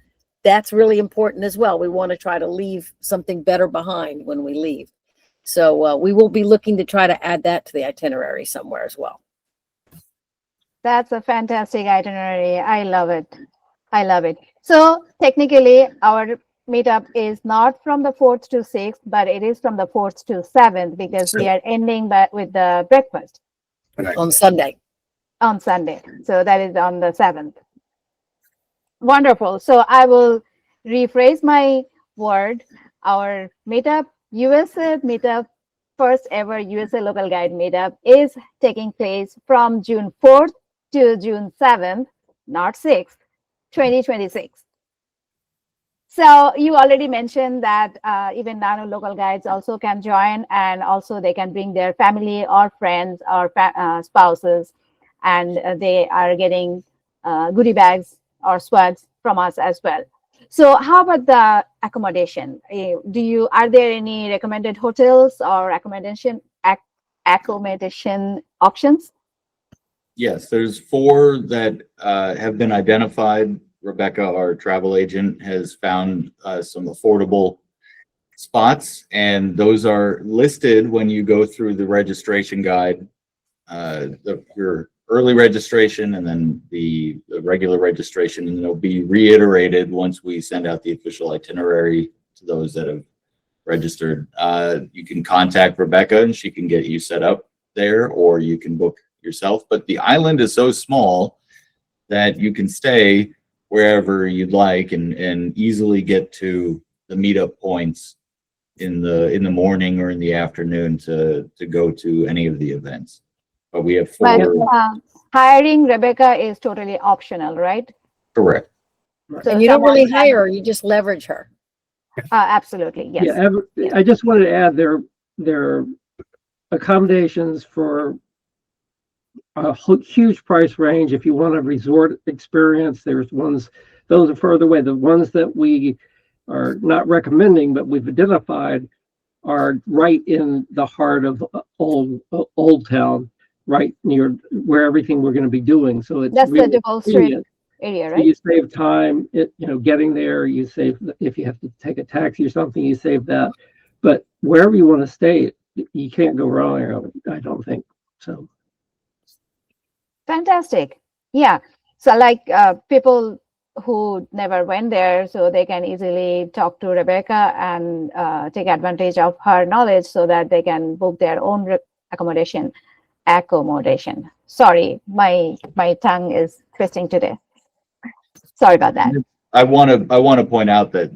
that's really important as well. We want to try to leave something better behind when we leave. So we will be looking to try to add that to the itinerary somewhere as well. That's a fantastic itinerary. I love it. I love it. So technically, our meetup is not from the 4th to 6th, but it is from the 4th to 7th because we are ending with the breakfast Right. On Sunday. on Sunday. So that is on the 7th. Wonderful. So I will rephrase my word. Our meetup, USA meetup, first ever USA Local Guide meetup is taking place from June 4th to June 7th, not 6th, 2026. So you already mentioned that even non-local guides also can join, and also they can bring their family or friends or spouses, and they are getting goodie bags or swags from us as well. So how about the accommodation? Are there any recommended hotels or accommodation options? Yes, there's 4 that have been identified. Rebecca, our travel agent, has found some affordable spots, and those are listed when you go through the registration guide. Your early registration and then the regular registration, and it'll be reiterated once we send out the official itinerary to those that have registered. You can contact Rebecca and she can get you set up there, or you can book yourself. But the island is so small that you can stay wherever you'd like and easily get to the meetup points in the morning or in the afternoon to go to any of the events. But we have 4. But hiring Rebecca is totally optional, right? Correct. So And you don't really someone hire her, you just leverage her. absolutely, yes. Yeah, I just wanted to add their accommodations for a huge price range. If you want a resort experience, there's ones, those are further away. The ones that we are not recommending, but we've identified, are right in the heart of Old Town, right near where everything we're going to be doing. So it's That's the really Devil Street convenient. area, So right? you save time, getting there. You save, if you have to take a taxi or something, you save that. But wherever you want to stay, you can't go wrong, I don't think so. Fantastic. Yeah. So like people who never went there, so they can easily talk to Rebecca and take advantage of her knowledge so that they can book their own accommodation. Sorry, my tongue is twisting today. Sorry about that. I want to point out that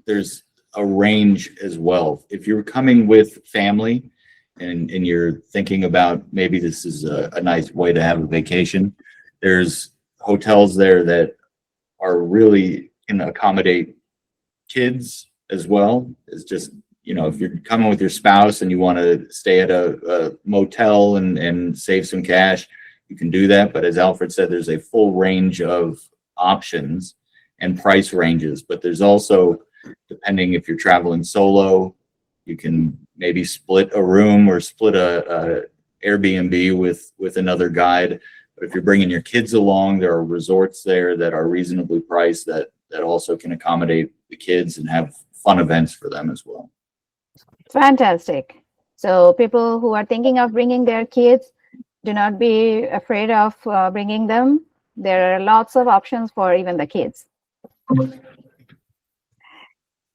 there's a range as well. If you're coming with family and you're thinking about maybe this is a nice way to have a vacation, there's hotels there that are really can accommodate kids as well. It's just, if you're coming with your spouse and you want to stay at a motel and save some cash, you can do that. But as Alfred said, there's a full range of options and price ranges. But there's also, depending if you're traveling solo, you can maybe split a room or split a Airbnb with another guide. But if you're bringing your kids along, there are resorts there that are reasonably priced that also can accommodate the kids and have fun events for them as well. Fantastic. So people who are thinking of bringing their kids, do not be afraid of bringing them. There are lots of options for even the kids.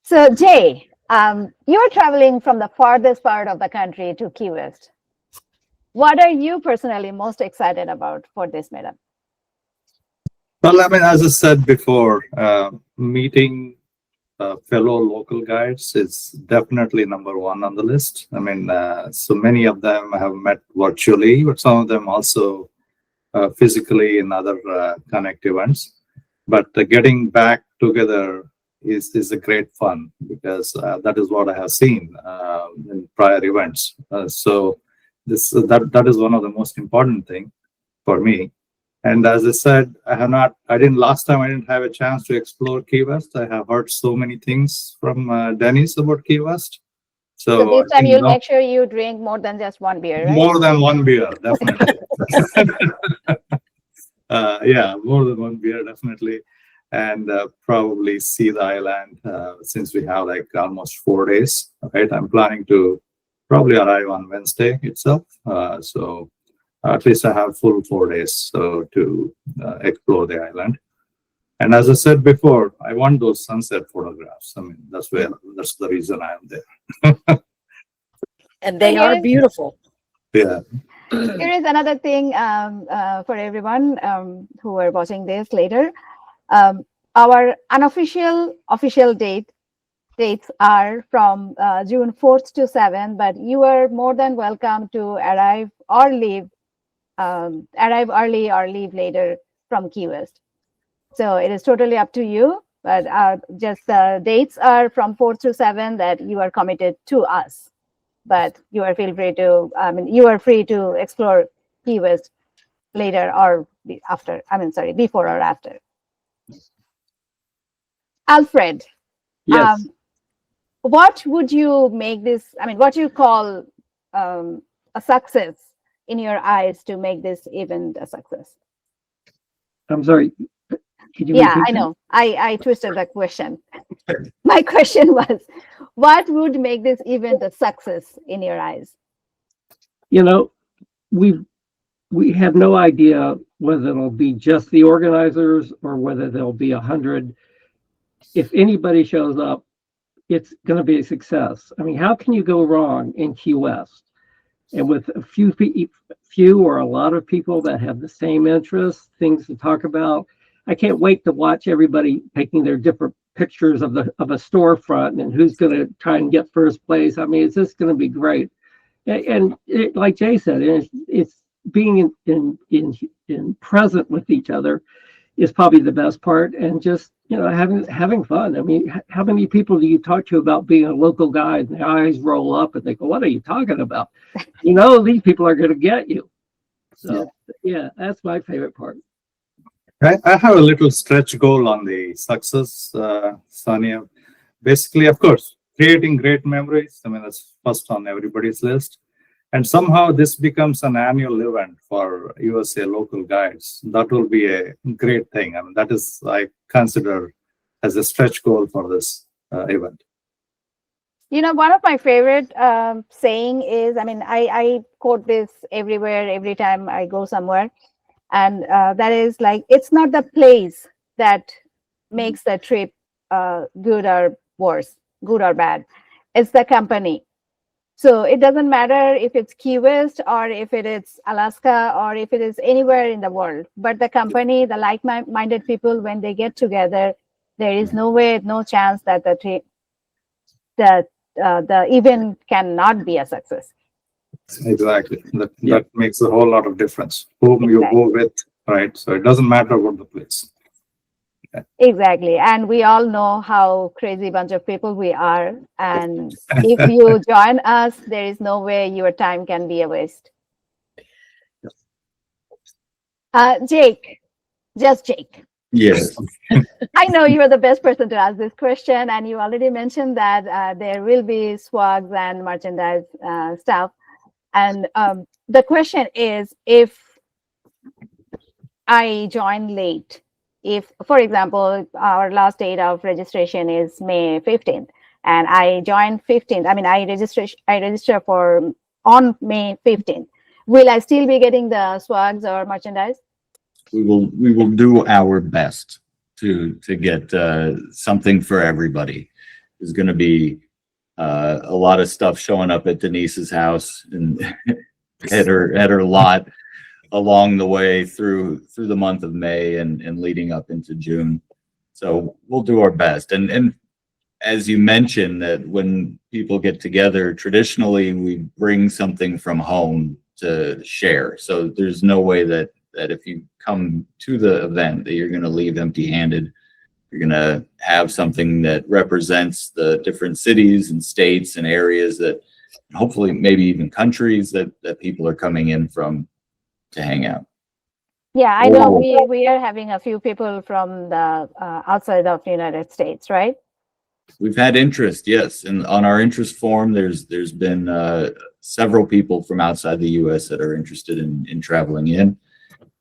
So Jay, you're traveling from the farthest part of the country to Key West. What are you personally most excited about for this meetup? Well, as I said before, meeting fellow local guides is definitely number 1 on the list. So many of them I have met virtually, but some of them also physically in other Connect events. But getting back together is a great fun, because that is what I have seen in prior events. So that is one of the most important thing for me. And as I said, last time I didn't have a chance to explore Key West. I have heard so many things from Denice about Key West. So So I this time think you'll make sure you drink more than just one beer, right? more than one beer, definitely. Yeah, more than one beer, definitely. And probably see the island since we have like almost 4 days, right? I'm planning to probably arrive on Wednesday itself. So at least I have full 4 days so to explore the island. And as I said before, I want those sunset photographs. I mean, that's the reason I am there. And they are beautiful. Yeah. Here is another thing for everyone who are watching this later. Our official dates are from June 4th to 7th, but you are more than welcome to arrive early or leave later from Key West. So it is totally up to you, but just the dates are from 4th to 7th that you are committed to us. But you are you are free to explore Key West later or after. Before or after. Alfred, Yes. what would you make this? What you call a success in your eyes to make this event a success? I'm sorry. Could you Yeah, repeat I that? know. I twisted the question. My question was, what would make this event a success in your eyes? You know, we have no idea whether it'll be just the organizers or whether there'll be 100. If anybody shows up, it's going to be a success. I mean, how can you go wrong in Key West? And with a few or a lot of people that have the same interests, things to talk about, I can't wait to watch everybody taking their different pictures of a storefront and who's going to try and get first place. I mean, it's just going to be great. And like Jay said, it's being in present with each other is probably the best part, and just having fun. I mean, how many people do you talk to about being a local guide and their eyes roll up and they go, "What are you talking about?" These people are going to get you. So yeah, that's my favorite part. I have a little stretch goal on the success, Sonia. Basically, of course, creating great memories. I mean, that's first on everybody's list. And somehow this becomes an annual event for USA local guides. That will be a great thing. I mean, that is, I consider as a stretch goal for this event. One of my favorite saying is, I quote this everywhere, every time I go somewhere. And that is like, it's not the place that makes the trip good or worse, good or bad. It's the company. So it doesn't matter if it's Key West or if it is Alaska or if it is anywhere in the world. But the company, the like-minded people, when they get together, there is no chance that the event cannot be a success. Exactly. That makes a whole lot of difference. Whom you go with, right? So it doesn't matter about the place. Exactly. And we all know how crazy bunch of people we are. And if you join us, there is no way your time can be a waste. Jake, just Jake. Yes. I know you are the best person to ask this question, and you already mentioned that there will be swags and merchandise stuff. And the question is, if I join late, if, for example, our last date of registration is May 15th, and I join 15th, I register for on May 15th, will I still be getting the swags or merchandise? We will do our best to get something for everybody. There's going to be a lot of stuff showing up at Denice's house and at her lot along the way through the month of May and leading up into June. So we'll do our best. And as you mentioned, that when people get together, traditionally we bring something from home to share. So there's no way that if you come to the event that you're going to leave empty-handed. You're going to have something that represents the different cities and states and areas that hopefully maybe even countries that people are coming in from to hang out. Yeah, I know we are having a few people from the outside of the United States, right? We've had interest, yes, and on our interest form, there's been several people from outside the U.S. that are interested in traveling in,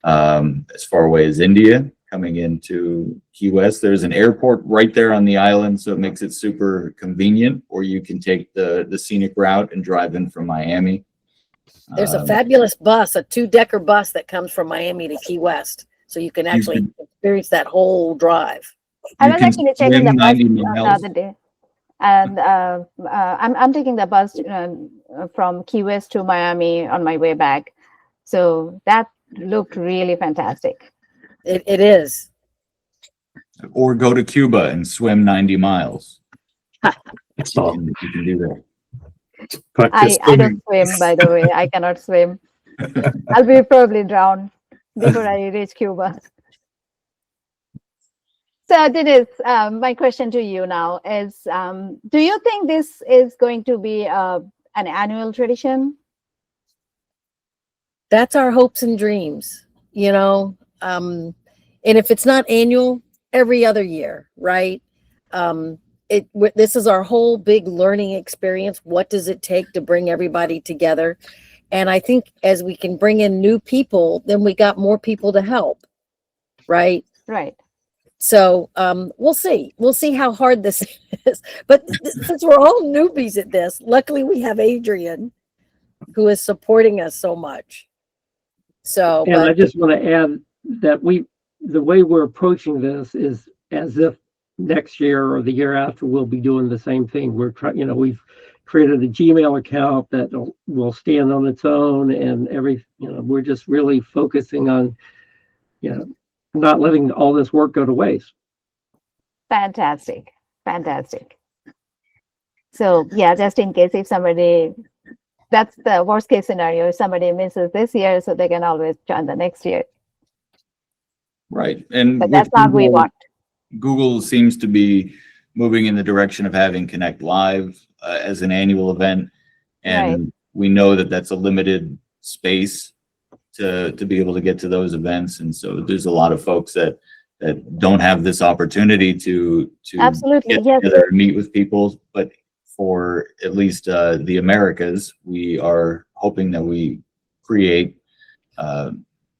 as far away as India, coming into Key West. There's an airport right there on the island, so it makes it super convenient. Or you can take the scenic route and drive in from Miami. There's a fabulous bus, a 2-decker bus that comes from Miami to Key West, so you can actually experience that whole drive. I was actually taking the bus the miles. other day, and I'm taking the bus from Key West to Miami on my way back. So that looked really fantastic. It is. Or go to Cuba and swim 90 miles. That's all. You can do that. Practice I don't swim, by the way. I cannot swim. I'll be probably drowned before I reach Cuba. So Denice, my question to you now is, do you think this is going to be an annual tradition? That's our hopes and dreams, you know. And if it's not annual, every other year, right? This is our whole big learning experience. What does it take to bring everybody together? And I think as we can bring in new people, then we got more people to help, right? Right. So we'll see. We'll see how hard this is. But since we're all newbies at this, luckily we have Adrian, who is supporting us so much. So, And I just want to add that the way we're approaching this is as if next year or the year after we'll be doing the same thing. We're trying, we've created a Gmail account that will stand on its own, and we're just really focusing on, not letting all this work go to waste. Fantastic. Fantastic. So yeah, just in case if somebody, that's the worst case scenario, if somebody misses this year, so they can always join the next year. Right. And But that's not what we want. Google seems to be moving in the direction of having Connect Live as an annual event. And we know that that's a limited space to be able to get to those events. And so there's a lot of folks that don't have this opportunity to Absolutely, get yes. together and meet with people. But for at least the Americas, we are hoping that we create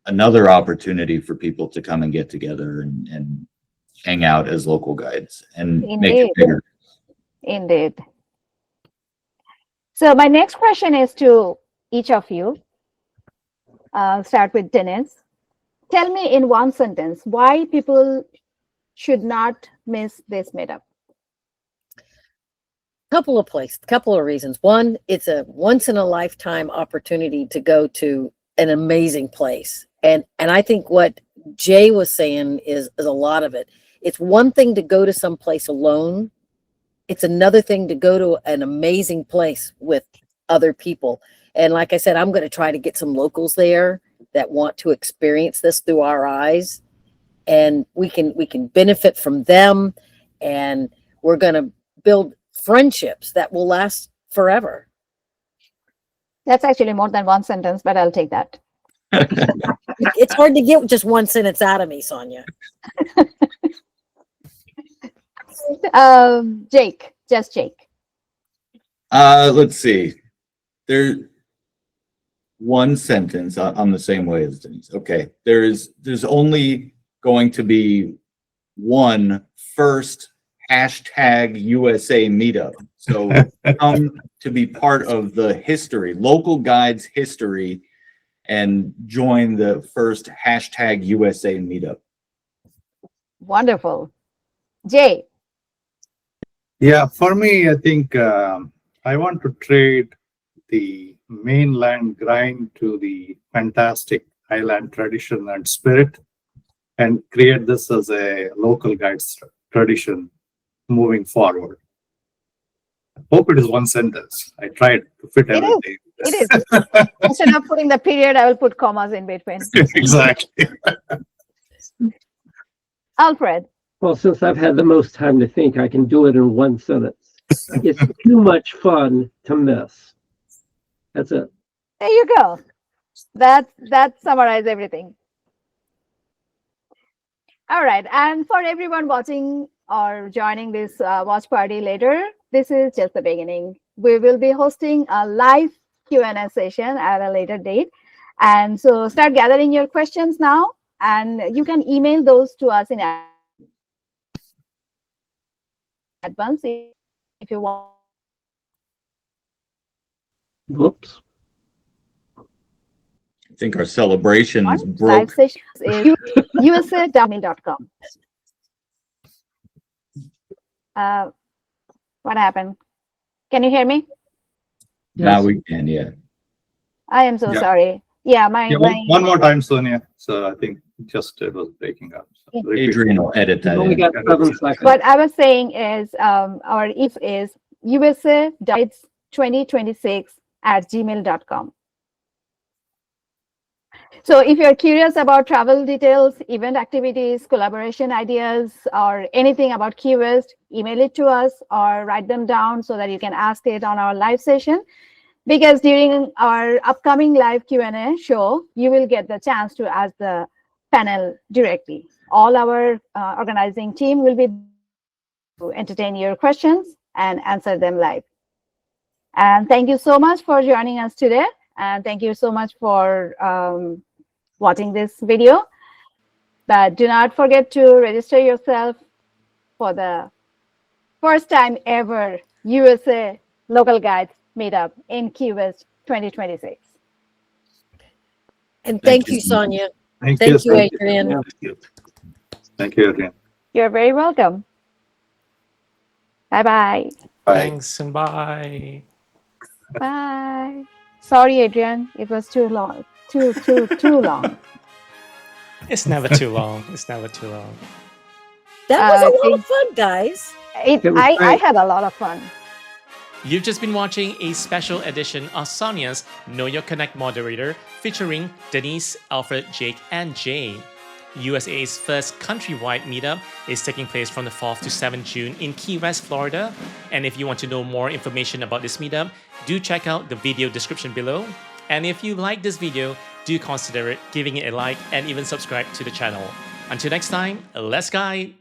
another opportunity for people to come and get together and hang out as local guides and make it bigger. Indeed. So my next question is to each of you. Start with Denice. Tell me in one sentence why people should not miss this meetup. couple of reasons. One, it's a once in a lifetime opportunity to go to an amazing place. And I think what Jay was saying is a lot of it. It's one thing to go to some place alone. It's another thing to go to an amazing place with other people. And like I said, I'm going to try to get some locals there that want to experience this through our eyes, and we can benefit from them, and we're going to build friendships that will last forever. That's actually more than one sentence, but I'll take that. It's hard to get just one sentence out of me, Sonia. Jake, just Jake. Let's see. There's one sentence on the same way as Denice. Okay. There's only going to be one first #USA meetup. So come to be part of the history, local guides history, and join the first #USA meetup. Wonderful. Jay. Yeah, for me, I think I want to trade the mainland grind to the fantastic island tradition and spirit, and create this as a local guides tradition moving forward. Hope it is one sentence. I tried to fit everything. It is. Instead of putting the period, I will put commas in between. Exactly. Alfred. Well, since I've had the most time to think, I can do it in one sentence. It's too much fun to miss. That's it. There you go. That summarizes everything. All right. And for everyone watching or joining this watch party later, this is just the beginning. We will be hosting a live Q&A session at a later date. And so start gathering your questions now, and you can email those to us in advance if you want. Whoops. I think our celebrations Live broke. session is usa.mail.com. What happened? Can you hear me? Now Yes. we can, yeah. I am so Yeah. sorry. Yeah, my One more time, Sonia. So I think just it was breaking up. So repeat. Adrian will edit that We've only in. got 7 seconds. what I was saying is our if is usa.2026@gmail.com. So if you're curious about travel details, event activities, collaboration ideas, or anything about Key West, email it to us or write them down so that you can ask it on our live session. Because during our upcoming live Q&A show, you will get the chance to ask the panel directly. All our organizing team will be to entertain your questions and answer them live. And thank you so much for joining us today. And thank you so much for watching this video. But do not forget to register yourself for the first time ever USA Local Guides meetup in Key West 2026. And Thank thank you you, so much. Sonia. Thank Thank you, Sonia. Adrian. Yeah. Thank you. Thank you, Adrian. You're very welcome. Bye-bye. Bye. Thanks and bye. Bye. Sorry, Adrian. It was too long. Too long. It's never too long. It's never too long. That was a lot of fun, guys. It was I great. had a lot of fun. You've just been watching a special edition of Sonia's Know Your Connect Moderator featuring Denice, Alfred, Jake, and Jay. USA's first countrywide meetup is taking place from the 4th to 7th June in Key West, Florida. And if you want to know more information about this meetup, do check out the video description below. And if you like this video, do consider giving it a like and even subscribe to the channel. Until next time, let's guide!